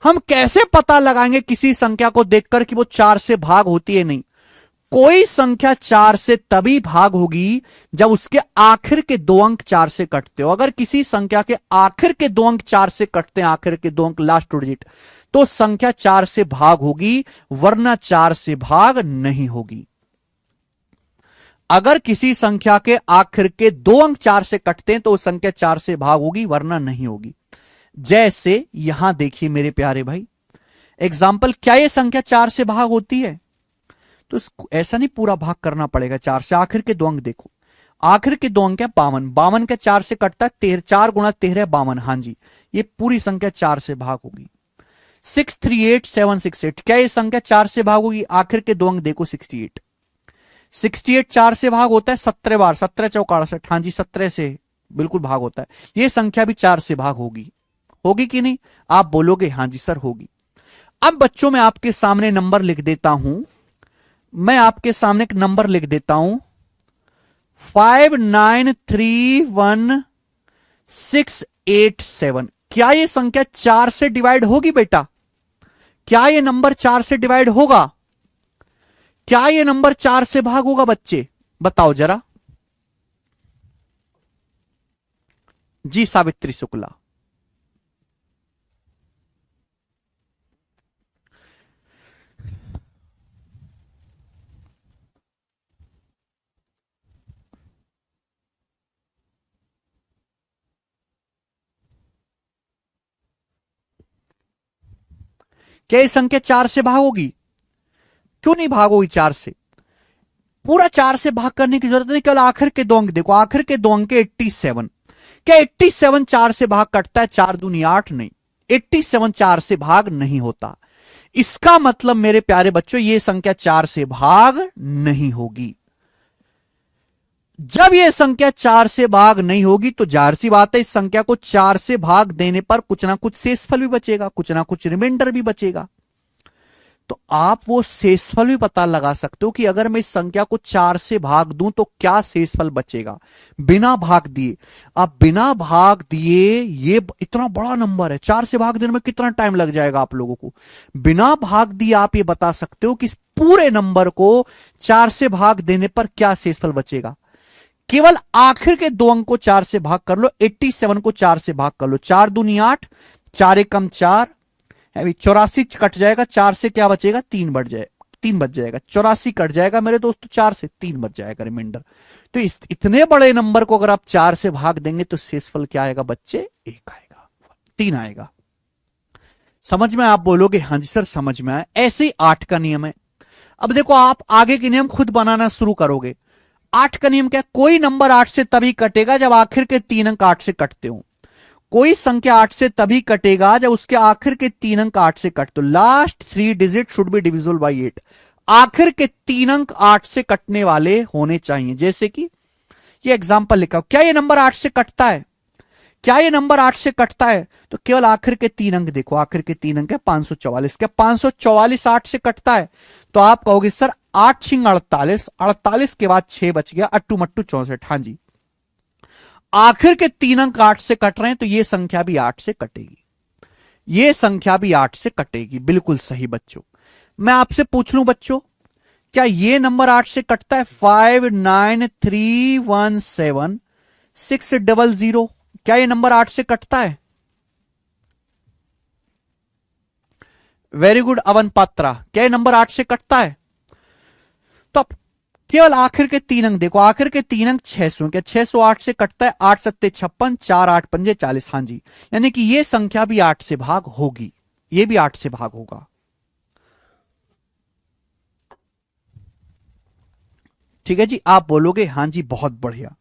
हम कैसे पता लगाएंगे किसी संख्या को देखकर कि वो 4 से भाग होती है? नहीं, कोई संख्या 4 से तभी भाग होगी जब उसके आखिर के 2 अंक 4 से कटते हो। अगर किसी संख्या के आखिर के 2 अंक 4 से कटते हैं, आखिर के 2 अंक लास्ट डिजिट, तो संख्या 4 से भाग होगी, वरना 4 से भाग नहीं होगी। अगर किसी संख्या के आखिर के 2 अंक 4 से कटते हैं तो संख्या 4 से भाग होगी, वरना नहीं होगी। जैसे यहां देखिए मेरे प्यारे भाई एग्जाम्पल, क्या यह संख्या 4 से भाग होती है? तो ऐसा नहीं पूरा भाग करना पड़ेगा 4 से, आखिर के 2 अंक देखो। आखिर के 2 अंक है 52, 52 का 4 से कटता है 13, 4 गुणा 13 52। हां जी, ये पूरी संख्या 4 से भाग होगी। 638768, क्या ये संख्या 4 से भाग होगी? आखिर के 2 अंक देखो 68, 68 4 से भाग होता है 17 बार, 17 चौक 68। हां जी, 17 से बिल्कुल भाग होता है। यह संख्या भी 4 से भाग होगी, होगी कि नहीं? आप बोलोगे हां जी सर होगी। अब बच्चों मैं आपके सामने नंबर लिख देता हूं, मैं आपके सामने एक नंबर लिख देता हूं 5931687। क्या यह संख्या 4 से डिवाइड होगी बेटा? क्या यह नंबर 4 से डिवाइड होगा? क्या यह नंबर 4 से भाग होगा बच्चे? बताओ जरा जी। सावित्री शुक्ला, क्या यह संख्या 4 से भागोगी? क्यों नहीं भागोगी 4 से? पूरा 4 से भाग करने की जरूरत नहीं, केवल आखिर के 2 अंक देखो। आखिर के 2 अंक 87, क्या 87 4 से भाग कटता है? 4 दूनी 8, नहीं, 87 4 से भाग नहीं होता। इसका मतलब मेरे प्यारे बच्चों यह संख्या 4 से भाग नहीं होगी। जब यह संख्या 4 से भाग नहीं होगी तो जाहिर सी बात है इस संख्या को 4 से भाग देने पर कुछ ना कुछ शेषफल भी बचेगा, कुछ ना कुछ रिमाइंडर भी बचेगा। तो आप वो शेषफल भी पता लगा सकते हो कि अगर मैं इस संख्या को 4 से भाग दूं तो क्या शेषफल बचेगा बिना भाग दिए। अब बिना भाग दिए ये इतना बड़ा नंबर है, 4 से भाग देने में कितना टाइम लग जाएगा आप लोगों को। बिना भाग दिए आप ये बता सकते हो कि इस पूरे नंबर को 4 से भाग देने पर क्या शेषफल बचेगा। केवल आखिर के 2 अंक को 4 से भाग कर लो, 87 को 4 से भाग कर लो, 4 दूनी 8, 4 एकम 4, 84 कट जाएगा, 4 से क्या बचेगा? 3 बच जाएगा, 84 कट जाएगा मेरे दोस्तों, 4 से 3 बच जाएगा रिमाइंडर। तो इतने बड़े नंबर को अगर आप 4 से भाग देंगे तो शेषफल क्या आएगा बच्चे? 1 आएगा, 3 आएगा। समझ में? आप बोलोगे हां जी सर समझ में आया। ऐसे ही 8 का नियम है। अब देखो आप आगे के नियम खुद बनाना शुरू करोगे। 8 का नियम क्या है? कोई नंबर 8 से तभी कटेगा जब आखिर के 3 अंक 8 से कटते हो। कोई संख्या 8 से तभी कटेगा जब उसके आखिर के 3 अंक 8 से कट, तो last 3 digit should be divisible by 8। आखिर के 3 अंक 8 से कटने वाले होने चाहिए। जैसे कि ये एग्जांपल लिखा, क्या ये नंबर 8 से कटता है? क्या ये नंबर 8 से कटता है? तो केवल आखिर के 3 अंक देखो, आखिर के 3 अंक है 544। क्या 544 8 से कटता है? तो आप कहोगे सर 8 छिंग 48, 48 के बाद 6 बच गया, अट्टू मट्टू 64। हाँ जी, आखिर के 3 अंक 8 से कट रहे हैं तो ये संख्या भी 8 से कटेगी, ये संख्या भी 8 से कटेगी। बिल्कुल सही बच्चों। मैं आपसे पूछ लूं बच्चों, क्या ये नंबर 8 से कटता है? 59317 600, क्या ये नंबर 8 से कटता है? वेरी गुड अवन पात्रा, क्या ये नंबर 8 से कटता है? तो अब केवल आखिर के 3 अंक देखो, आखिर के 3 अंक 600, क्या 600 8 से कटता है? 8 सत्ते 56, 4 8 पंजे 40। हाँ जी, यानी कि ये संख्या भी 8 से भाग होगी, ये भी 8 से भाग होगा। ठीक है जी, आप बोलोगे हाँ जी बहुत बढ़िया।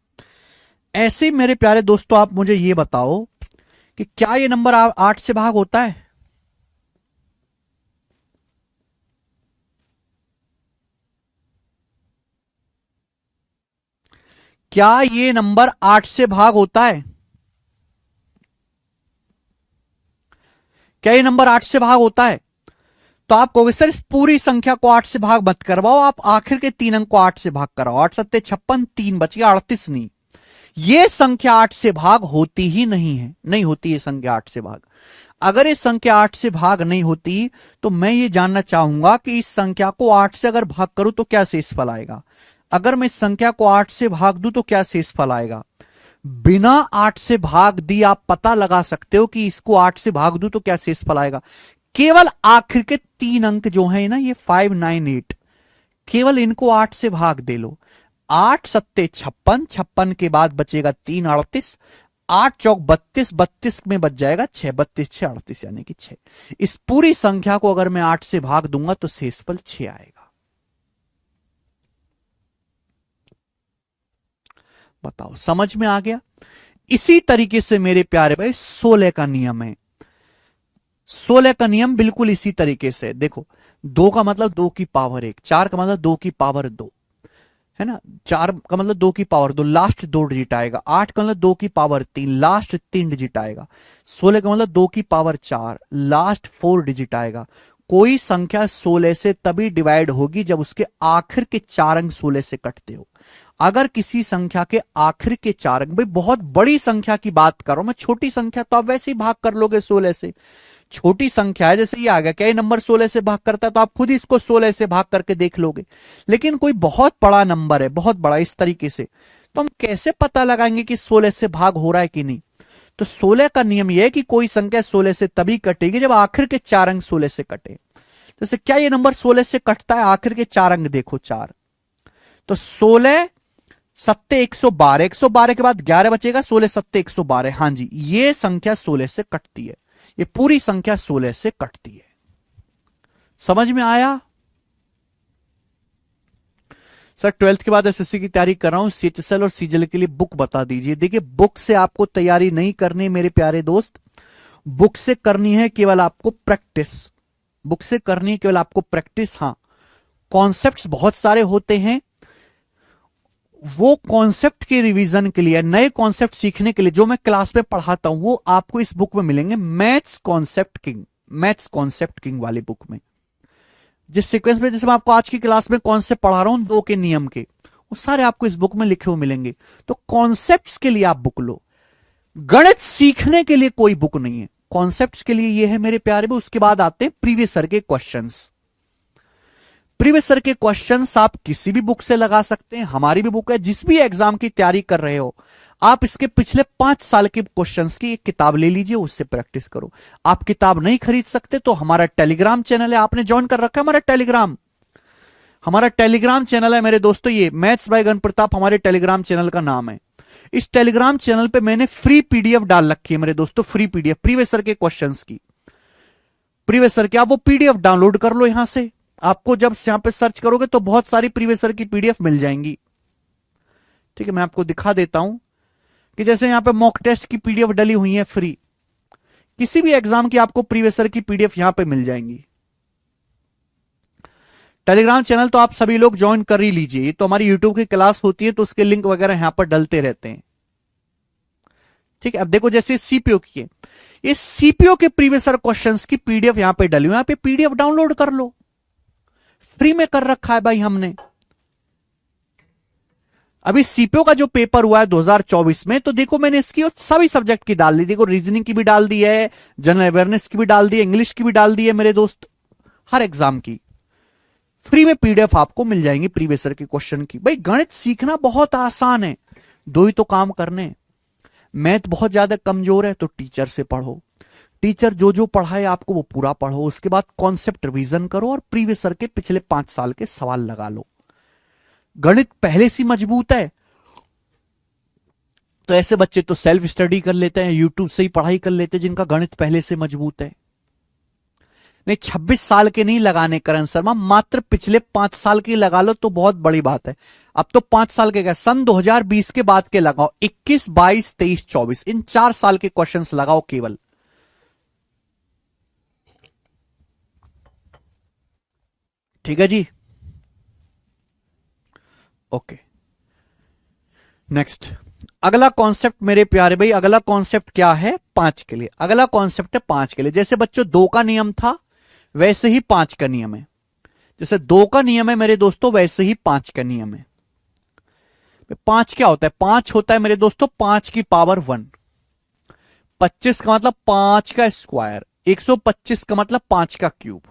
ऐसे मेरे प्यारे दोस्तों आप मुझे ये बताओ कि क्या ये नंबर 8 से भाग होता है? क्या ये नंबर 8 से भाग होता है? क्या ये नंबर 8 से भाग होता है? तो आप कहोगे सर इस पूरी संख्या को 8 से भाग मत करवाओ, आप आखिर के 3 अंक को 8 से भाग कराओ। 8 सत्ते 56, 3 बच गया 38। नहीं, ये संख्या 8 से भाग होती ही नहीं है, नहीं होती ये संख्या 8 से भाग। अगर ये संख्या 8 से भाग नहीं होती तो मैं ये जानना चाहूंगा कि इस संख्या को 8 से अगर भाग करूं तो क्या शेषफल आएगा। अगर मैं इस संख्या को 8 से भाग दूं तो क्या शेषफल आएगा। बिना 8 से भाग दी आप पता लगा सकते हो कि इसको 8 से भाग दूं तो क्या शेषफल आएगा। केवल आखिर के 3 अंक जो है ना, ये 598, केवल इनको 8 से भाग दे लो। 8 सत्ते 56, 56 के बाद बचेगा 3 38, 8 चौक 32, 32 में बच जाएगा 6, 32 6 38 यानी कि 6। इस पूरी संख्या को अगर मैं 8 से भाग दूंगा तो शेषफल 6 आएगा। बताओ समझ में आ गया? इसी तरीके से मेरे प्यारे भाई 16 का नियम है। 16 का नियम बिल्कुल इसी तरीके से देखो, 2 का मतलब 2 की पावर 1, 4 का मतलब 2 की पावर 2, है ना, 4 का मतलब 2 की पावर 2, लास्ट 2 डिजिट आएगा। 8 का मतलब 2 की पावर 3, लास्ट 3 डिजिट आएगा। 16 का मतलब 2 की पावर 4, लास्ट 4 डिजिट आएगा। कोई संख्या 16 से तभी डिवाइड होगी जब उसके आखिर के 4 अंक 16 से कटते हो। अगर किसी संख्या के आखिर के 4 अंक, भाई बहुत बड़ी संख्या की बात करो, मैं छोटी संख्या तो आप वैसे ही भाग कर लोगे 16 से। छोटी संख्या है, जैसे ये आ गया, क्या ये नंबर 16 से भाग करता है, तो आप खुद ही इसको 16 से भाग करके देख लोगे। लेकिन कोई बहुत बड़ा नंबर है, बहुत बड़ा इस तरीके से, तो हम कैसे पता लगाएंगे कि 16 से भाग हो रहा है कि नहीं। तो 16 का नियम यह है कि कोई संख्या 16 से तभी कटेगी जब आखिर के 4 अंक 16 से कटे। जैसे क्या ये नंबर 16 से कटता है? आखिर के 4 अंक देखो 4, तो 16 सत्ते 112, 112 के बाद 11 बचेगा, 16 सत्ते 112। हाँ जी, ये संख्या 16 से कटती है, ये पूरी संख्या 16 से कटती है। समझ में आया? सर 12th के बाद एसएससी की तैयारी कर रहा हूं, सीएचएसएल और सीजीएल के लिए बुक बता दीजिए। देखिए बुक से आपको तैयारी नहीं करनी मेरे प्यारे दोस्त, बुक से करनी है केवल आपको प्रैक्टिस, बुक से करनी है केवल आपको प्रैक्टिस। हाँ, कॉन्सेप्ट्स बहुत सारे होते हैं, वो कॉन्सेप्ट के रिवीजन के लिए, नए कॉन्सेप्ट सीखने के लिए जो मैं क्लास में पढ़ाता हूं वो आपको इस बुक में मिलेंगे, maths concept king, maths concept king वाली बुक में। जिस सीक्वेंस में जैसे मैं आपको आज की क्लास में कॉन्सेप्ट पढ़ा रहा हूं 2 के नियम के, वो सारे आपको इस बुक में लिखे हुए मिलेंगे। तो कॉन्सेप्ट्स के लिए आप बुक लो, गणित सीखने के लिए कोई बुक नहीं है, कॉन्सेप्ट्स के लिए ये है मेरे प्यारे में। उसके बाद आते हैं प्रीवियस ईयर के क्वेश्चंस। प्रीवियस ईयर के क्वेश्चंस आप किसी भी बुक से लगा सकते हैं, हमारी भी बुक है, जिस भी एग्जाम की तैयारी कर रहे हो आप इसके पिछले 5 साल के क्वेश्चंस की एक किताब ले लीजिए, उससे प्रैक्टिस करो। आप किताब नहीं खरीद सकते तो हमारा टेलीग्राम चैनल है, आपने ज्वाइन कर रखा है हमारा टेलीग्राम चैनल है मेरे दोस्तों, ये मैथ्स बाय गण प्रताप हमारे टेलीग्राम चैनल का नाम है। इस टेलीग्राम चैनल पे मैंने फ्री पीडीएफ डाल रखी है मेरे दोस्तों, फ्री पीडीएफ प्रीवियस ईयर के क्वेश्चंस की, प्रीवियस ईयर की। आप वो पीडीएफ डाउनलोड कर लो यहां से, आपको जब यहां पे सर्च करोगे तो बहुत सारी प्रीवियस ईयर की पीडीएफ मिल जाएंगी। ठीक है, मैं आपको दिखा देता हूं कि जैसे यहां पे मॉक टेस्ट की पीडीएफ डली हुई है फ्री, किसी भी एग्जाम की आपको प्रीवियस ईयर की पीडीएफ यहां पे मिल जाएंगी। टेलीग्राम चैनल तो आप सभी लोग ज्वाइन कर ही लीजिए, ये तो हमारी यूट्यूब की क्लास होती है तो उसके लिंक वगैरह यहां पर डलते रहते हैं। ठीक है, अब देखो जैसे सीपीओ की है, इस सीपीओ के प्रीवियस ईयर क्वेश्चंस की पीडीएफ यहां पे डली, यहां पे पीडीएफ डाउनलोड कर लो, फ्री में कर रखा है भाई हमने। अभी सीपीओ का जो पेपर हुआ है 2024 में, तो देखो मैंने इसकी सभी सब्जेक्ट की डाल दी, देखो रीजनिंग की भी डाल दी है, जनरल अवेयरनेस की भी डाल दी है, इंग्लिश की भी डाल दी है मेरे दोस्त, हर एग्जाम की फ्री में पीडीएफ आपको मिल जाएंगी प्रीवियस ईयर के क्वेश्चन की। भाई गणित सीखना बहुत आसान है, दो ही तो काम करने। मैथ बहुत ज्यादा कमजोर है तो टीचर से पढ़ो, टीचर जो जो पढ़ाए आपको वो पूरा पढ़ो, उसके बाद कॉन्सेप्ट रिवीजन करो और प्रीवियस ईयर के पिछले 5 साल के सवाल लगा लो। गणित पहले से मजबूत है तो ऐसे बच्चे तो सेल्फ स्टडी कर लेते हैं, यूट्यूब से ही पढ़ाई कर लेते हैं जिनका गणित पहले से मजबूत है। नहीं 26 साल के नहीं लगाने करण शर्मा, मात्र पिछले 5 साल की लगा लो तो बहुत बड़ी बात है। अब तो 5 साल के क्या, सन 2020 के बाद के लगाओ, 21, 22, 23, 24, इन 4 साल के क्वेश्चंस लगाओ केवल। ठीक है जी, ओके नेक्स्ट। अगला कॉन्सेप्ट मेरे प्यारे भाई, अगला कॉन्सेप्ट क्या है 5 के लिए, अगला कॉन्सेप्ट है 5 के लिए। जैसे बच्चों 2 का नियम था वैसे ही 5 का नियम है, जैसे 2 का नियम है मेरे दोस्तों वैसे ही 5 का नियम है। 5 क्या होता है, 5 होता है मेरे दोस्तों 5 की पावर 1, 25 का मतलब 5 का स्क्वायर, 125 का मतलब 5 का क्यूब।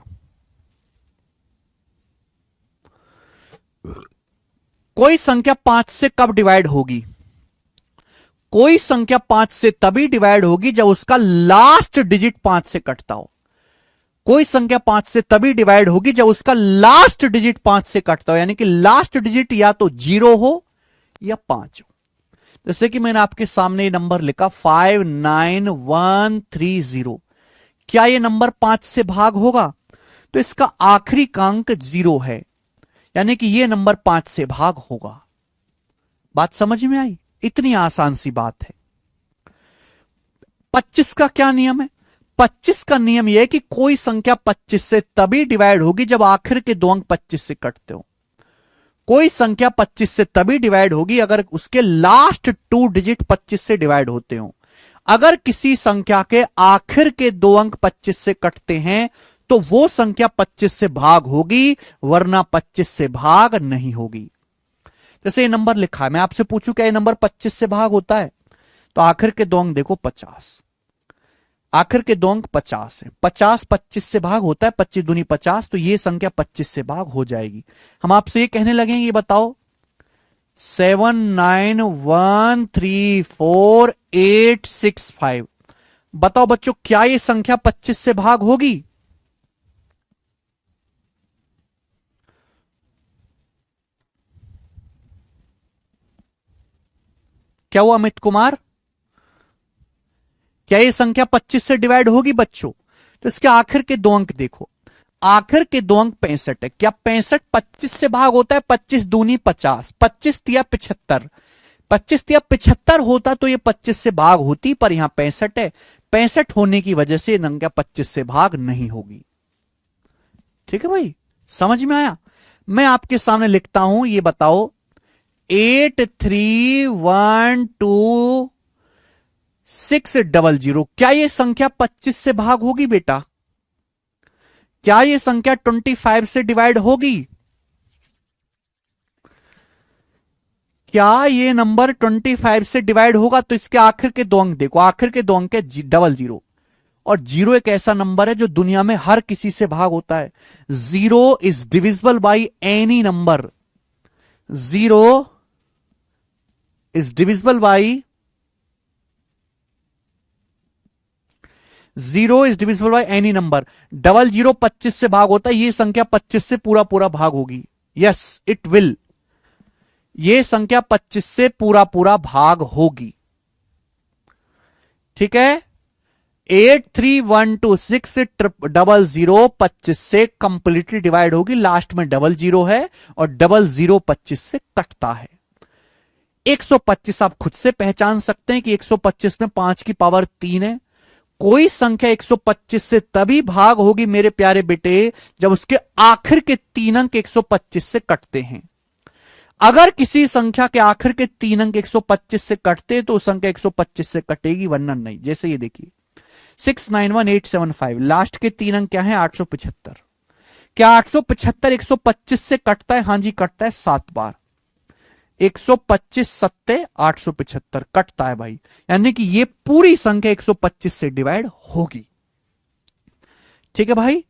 कोई संख्या 5 से कब डिवाइड होगी, कोई संख्या 5 से तभी डिवाइड होगी जब उसका लास्ट डिजिट 5 से कटता हो। कोई संख्या 5 से तभी डिवाइड होगी जब उसका लास्ट डिजिट 5 से कटता हो, यानी कि लास्ट डिजिट या तो 0 हो या 5 हो। जैसे कि मैंने आपके सामने नंबर लिखा 59130, क्या यह नंबर 5 से भाग होगा, तो इसका आखिरी अंक 0 है, यानी कि यह नंबर 5 से भाग होगा। बात समझ में आई, इतनी आसान सी बात है। 25 का क्या नियम है, 25 का नियम यह है कि कोई संख्या 25 से तभी डिवाइड होगी जब आखिर के 2 अंक 25 से कटते हो। कोई संख्या 25 से तभी डिवाइड होगी अगर उसके लास्ट 2 डिजिट 25 से डिवाइड होते हो। अगर किसी संख्या के आखिर के 2 अंक 25 से कटते हैं तो वो संख्या 25 से भाग होगी, वरना 25 से भाग नहीं होगी। जैसे ये नंबर लिखा है, मैं आपसे पूछूं क्या ये नंबर 25 से भाग होता है, तो आखिर के 2 अंक देखो 50, आखिर के 2 अंक 50 है, 50 25 से भाग होता है, 25 दूनी 50, तो ये संख्या 25 से भाग हो जाएगी। हम आपसे ये कहने लगे ये बताओ 79134,865, बताओ बच्चों क्या ये संख्या 25 से भाग होगी। क्या हुआ अमित कुमार, क्या ये संख्या 25 से डिवाइड होगी बच्चों। तो इसके आखिर के 2 अंक देखो, आखिर के 2 अंक 65 है, क्या 65 25 से भाग होता है, 25 दूनी 50, 25 तिया 75, 25 तिया 75 होता तो ये 25 से भाग होती, पर यहां 65 है, 65 होने की वजह से संख्या 25 से भाग नहीं होगी। ठीक है भाई, समझ में आया। मैं आपके सामने लिखता हूं, ये बताओ 8312600, क्या यह संख्या 25 से भाग होगी बेटा, क्या यह संख्या 25 से डिवाइड होगी, क्या ये नंबर 25 से डिवाइड होगा। तो इसके आखिर के 2 अंक देखो, आखिर के 2 अंक है 00, और 0 एक ऐसा नंबर है जो दुनिया में हर किसी से भाग होता है। 0 is divisible by any number, 0 is divisible by 0 is divisible by any number. 00 25 से भाग होता है, ये संख्या 25 से पूरा पूरा भाग होगी। यस इट विल, ये संख्या 25 से पूरा पूरा भाग होगी। ठीक है, 8312600 25 से कंप्लीटली डिवाइड होगी, लास्ट में 00 है और 00 25 से कटता है। 125 आप खुद से पहचान सकते हैं कि 125 में 5 की पावर 3 है, कोई संख्या 125 से तभी भाग होगी मेरे प्यारे बेटे जब उसके आखिर के 3 अंक 125 से कटते हैं। अगर किसी संख्या के आखिर के 3 अंक 125 से कटते तो संख्या 125 से कटेगी, वरना नहीं। जैसे ये देखिए 691875, लास्ट के 3 अंक क्या है? 875। क्या 875 125 से कटता है? हां जी कटता है 7 बार। 125 सत्ते 875 कटता है भाई, यानी कि ये पूरी संख्या 125 से डिवाइड होगी। ठीक है भाई,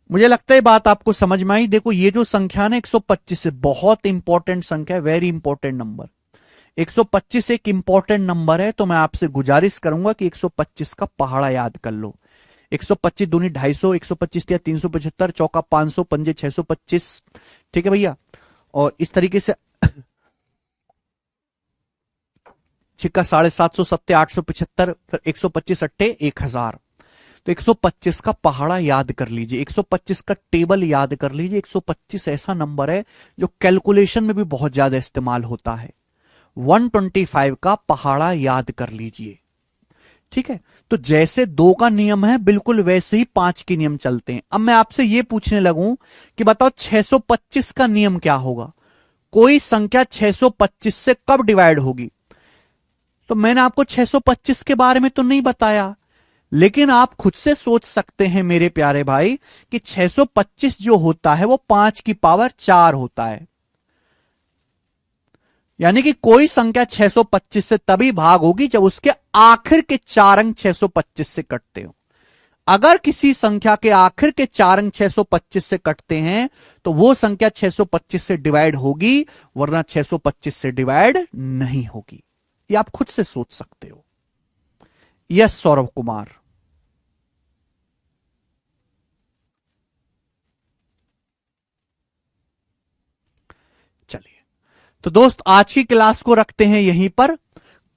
मुझे लगता है बात आपको समझ में आई। देखो ये जो संख्या ना 125 से बहुत इंपॉर्टेंट संख्या है, वेरी इंपॉर्टेंट नंबर। 125 एक इंपॉर्टेंट नंबर है, तो मैं आपसे गुजारिश करूंगा कि 125 का पहाड़ा याद कर लो। 125 दूनी 250, 125 या 375, चौका 500, पंजे 625। ठीक है भैया, और इस तरीके से छिक्का 750, सत्ते 875, फिर 125 अट्टे 1000। तो 125 का पहाड़ा याद कर लीजिए, 125 का टेबल याद कर लीजिए। 125 ऐसा नंबर है जो कैलकुलेशन में भी बहुत ज्यादा इस्तेमाल होता है। 125 का पहाड़ा याद कर लीजिए। ठीक है, तो जैसे 2 का नियम है बिल्कुल वैसे ही 5 के नियम चलते हैं। अब मैं आपसे यह पूछने लगूं कि बताओ 625 का नियम क्या होगा? कोई संख्या 625 से कब डिवाइड होगी? तो मैंने आपको 625 के बारे में तो नहीं बताया, लेकिन आप खुद से सोच सकते हैं मेरे प्यारे भाई कि 625 जो होता है वो 5 की पावर 4 होता है। यानी कि कोई संख्या 625 से तभी भाग होगी जब उसके आखिर के 4 अंक 625 से कटते हो। अगर किसी संख्या के आखिर के 4 अंक 625 से कटते हैं तो वो संख्या 625 से डिवाइड होगी, वरना 625 से डिवाइड नहीं होगी। ये आप खुद से सोच सकते हो। यस सौरभ कुमार। चलिए, तो दोस्त आज की क्लास को रखते हैं यहीं पर।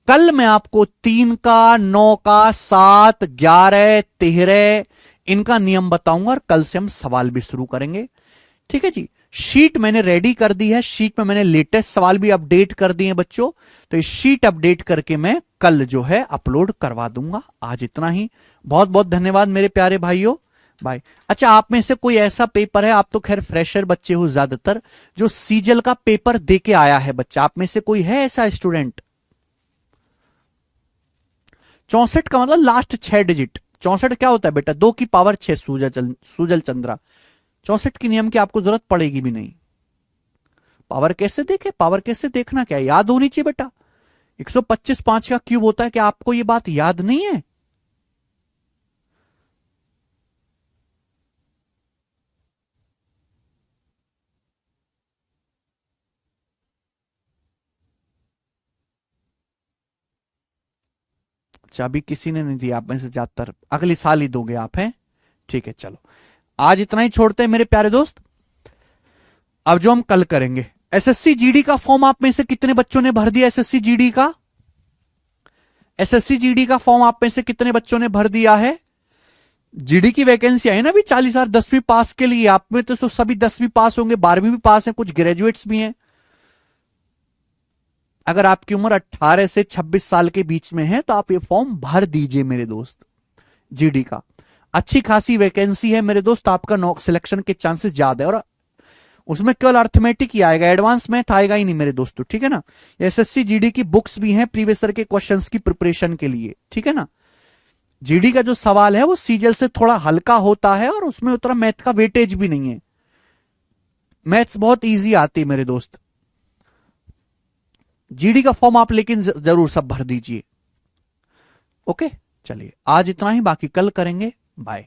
कल मैं आपको 3 का, 9 का, 7, 11, 13 इनका नियम बताऊंगा और कल से हम सवाल भी शुरू करेंगे। ठीक है जी, शीट मैंने रेडी कर दी है, शीट में मैंने लेटेस्ट सवाल भी अपडेट कर दिए हैं बच्चों। तो इस शीट अपडेट करके मैं कल जो है अपलोड करवा दूंगा। आज इतना ही, बहुत बहुत धन्यवाद मेरे प्यारे भाइयों, बाय। अच्छा, आप में से कोई ऐसा पेपर है, आप तो खैर फ्रेशर बच्चे हो ज्यादातर, जो सीजल का पेपर दे के आया है बच्चा? आप में से कोई है ऐसा स्टूडेंट? 64 का मतलब लास्ट 6 डिजिट। 64 क्या होता है बेटा? 2 की पावर 6 सूजल चंद्रा। 64 की नियम की आपको जरूरत पड़ेगी भी नहीं। पावर कैसे देखे? पावर कैसे देखना क्या है? याद होनी चाहिए बेटा। 125 5 का क्यूब होता है, क्या आपको यह बात याद नहीं है? अच्छा, अभी किसी ने नहीं दिया आप में से ज्यादातर, अगले साल ही दोगे आप, हैं? ठीक है, चलो आज इतना ही छोड़ते हैं मेरे प्यारे दोस्त। अब जो हम कल करेंगे, एसएससी जीडी का फॉर्म आप में से कितने बच्चों ने भर दिया? एसएससी जीडी का, एसएससी जीडी का फॉर्म आप में से कितने बच्चों ने भर दिया है? जीडी की वैकेंसी आई ना अभी 40,000 10वीं पास के लिए। आप में तो सभी 10वीं पास होंगे, 12वीं भी पास है, कुछ ग्रेजुएट्स भी हैं। अगर आपकी उम्र 18 से 26 साल के बीच में है तो आप ये फॉर्म भर दीजिए मेरे दोस्त। जीडी का अच्छी खासी वैकेंसी है मेरे दोस्त, आपका सिलेक्शन के चांसेस ज्यादा है, और उसमें केवल अर्थमेटिक ही आएगा, एडवांस मैथ आएगा ही नहीं मेरे दोस्तों। ठीक है ना, एसएससी जीडी की बुक्स भी हैं प्रीवियस ईयर के क्वेश्चंस की प्रिपरेशन के लिए। ठीक है ना, जीडी का जो सवाल है वो सीजल से थोड़ा हल्का होता है और उसमें उतना मैथ का वेटेज भी नहीं है, मैथ्स बहुत इजी आती है मेरे दोस्त। जीडी का फॉर्म आप लेकिन जरूर सब भर दीजिए। ओके, चलिए आज इतना ही, बाकी कल करेंगे। बाय।